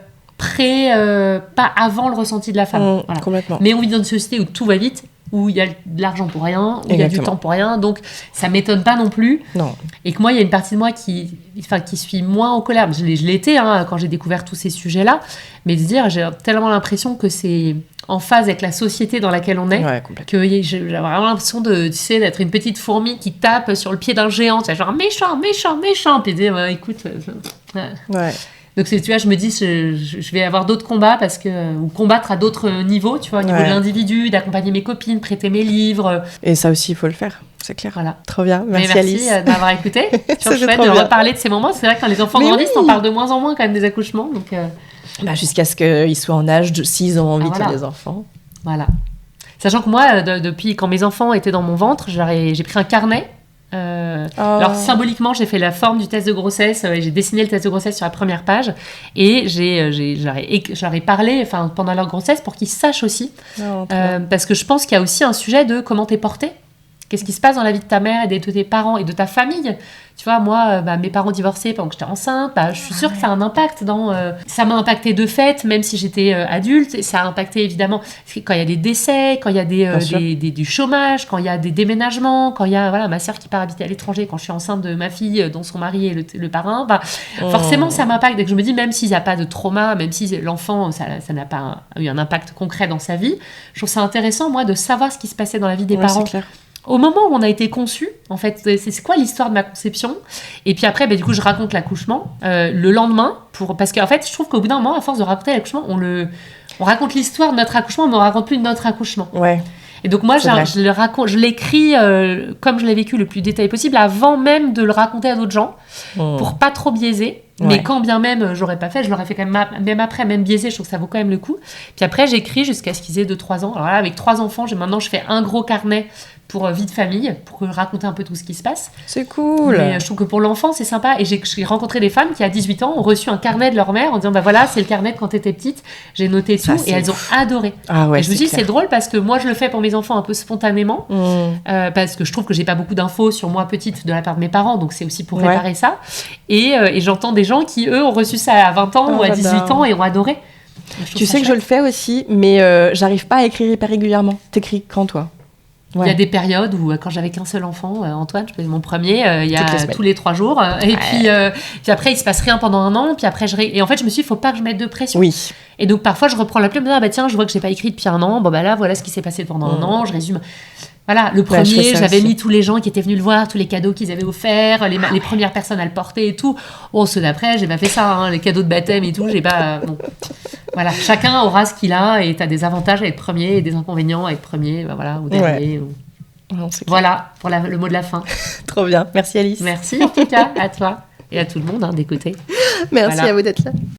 pas avant le ressenti de la femme. Complètement. Mais on vit dans une société où tout va vite, où il y a de l'argent pour rien, où il y a du temps pour rien, donc ça m'étonne pas non plus. Non. Et que moi, il y a une partie de moi qui suis moins en colère. Je l'ai été quand j'ai découvert tous ces sujets-là, mais de dire, j'ai tellement l'impression que c'est en phase avec la société dans laquelle on est, que j'ai vraiment l'impression d'être une petite fourmi qui tape sur le pied d'un géant, genre méchant, puis dire, écoute... Ouais. Donc, tu vois, je me dis, je vais avoir d'autres combats ou combattre à d'autres niveaux, tu vois, au niveau de l'individu, d'accompagner mes copines, prêter mes livres. Et ça aussi, il faut le faire, c'est clair. Voilà. Trop bien, merci Alice. Merci de m'avoir écouté. C'est chouette de reparler de ces moments. C'est vrai que quand les enfants grandissent, on parle de moins en moins quand même des accouchements. Donc, jusqu'à ce qu'ils soient en âge de 6 ans, envie de faire des enfants. Voilà. Sachant que moi, depuis quand mes enfants étaient dans mon ventre, j'ai pris un carnet. Alors symboliquement j'ai fait la forme du test de grossesse, j'ai dessiné le test de grossesse sur la première page et je leur ai parlé pendant leur grossesse pour qu'ils sachent aussi parce que je pense qu'il y a aussi un sujet de comment t'es portée, qu'est-ce qui se passe dans la vie de ta mère et de tes parents et de ta famille. Tu vois, moi, mes parents divorcés pendant que j'étais enceinte, je suis sûre que ça a un impact ça m'a impacté de fait, même si j'étais adulte. Et ça a impacté, évidemment, quand il y a des décès, quand il y a du chômage, quand il y a des déménagements, quand il y a ma sœur qui part habiter à l'étranger, quand je suis enceinte de ma fille, dont son mari est le parrain. Forcément, ça m'impacte. Et que je me dis, même s'il n'y a pas de trauma, même si l'enfant, ça n'a pas eu un impact concret dans sa vie, je trouve ça intéressant, moi, de savoir ce qui se passait dans la vie des parents. C'est clair. Au moment où on a été conçu, en fait, c'est quoi l'histoire de ma conception? Et puis après, du coup, je raconte l'accouchement le lendemain, parce qu'en fait, je trouve qu'au bout d'un moment, à force de raconter l'accouchement, on raconte l'histoire de notre accouchement, mais on raconte plus de notre accouchement. Ouais. Et donc moi, je l'écris comme je l'ai vécu le plus détaillé possible, avant même de le raconter à d'autres gens, pour pas trop biaiser. Mais quand bien même j'aurais pas fait, je l'aurais fait quand même après, même biaisé, je trouve que ça vaut quand même le coup. Puis après, j'écris jusqu'à ce qu'ils aient 2-3 ans. Alors là, avec 3 enfants, maintenant je fais un gros carnet pour vie de famille, pour raconter un peu tout ce qui se passe. C'est cool. Mais je trouve que pour l'enfant, c'est sympa. Et j'ai rencontré des femmes qui, à 18 ans, ont reçu un carnet de leur mère en disant, voilà, c'est le carnet de quand t'étais petite, j'ai noté tout. Et elles ont adoré. Ah ouais, et je me dis, c'est drôle parce que moi, je le fais pour mes enfants un peu spontanément, parce que je trouve que j'ai pas beaucoup d'infos sur moi petite de la part de mes parents, donc c'est aussi pour réparer ça. Et j'entends des gens qui, eux, ont reçu ça à 20 ans ou à 18 ans et ont adoré. Tu sais que je le fais aussi, mais j'arrive pas à écrire hyper régulièrement. T'écris quand, toi? Il y a des périodes où, quand j'avais qu'un seul enfant, Antoine, je faisais mon premier, il y a tous les 3 jours. Et puis après, il se passe rien pendant 1 an. Puis après, et en fait, je me suis dit, il faut pas que je mette de pression. Oui. Et donc, parfois, je reprends la plume, tiens, je vois que j'ai pas écrit depuis 1 an. Bon, là, voilà ce qui s'est passé pendant 1 an. Je résume. Voilà, le premier, j'avais mis tous les gens qui étaient venus le voir, tous les cadeaux qu'ils avaient offerts, les premières personnes à le porter et tout. Bon, ceux d'après, j'ai pas fait ça, les cadeaux de baptême et tout, j'ai pas... Bon. Voilà, chacun aura ce qu'il a et t'as des avantages à être premier et des inconvénients à être premier, ou dernier. Voilà, pour le mot de la fin. Trop bien, merci Alice. Merci en tout cas à toi et à tout le monde d'écouter. Merci à vous d'être là.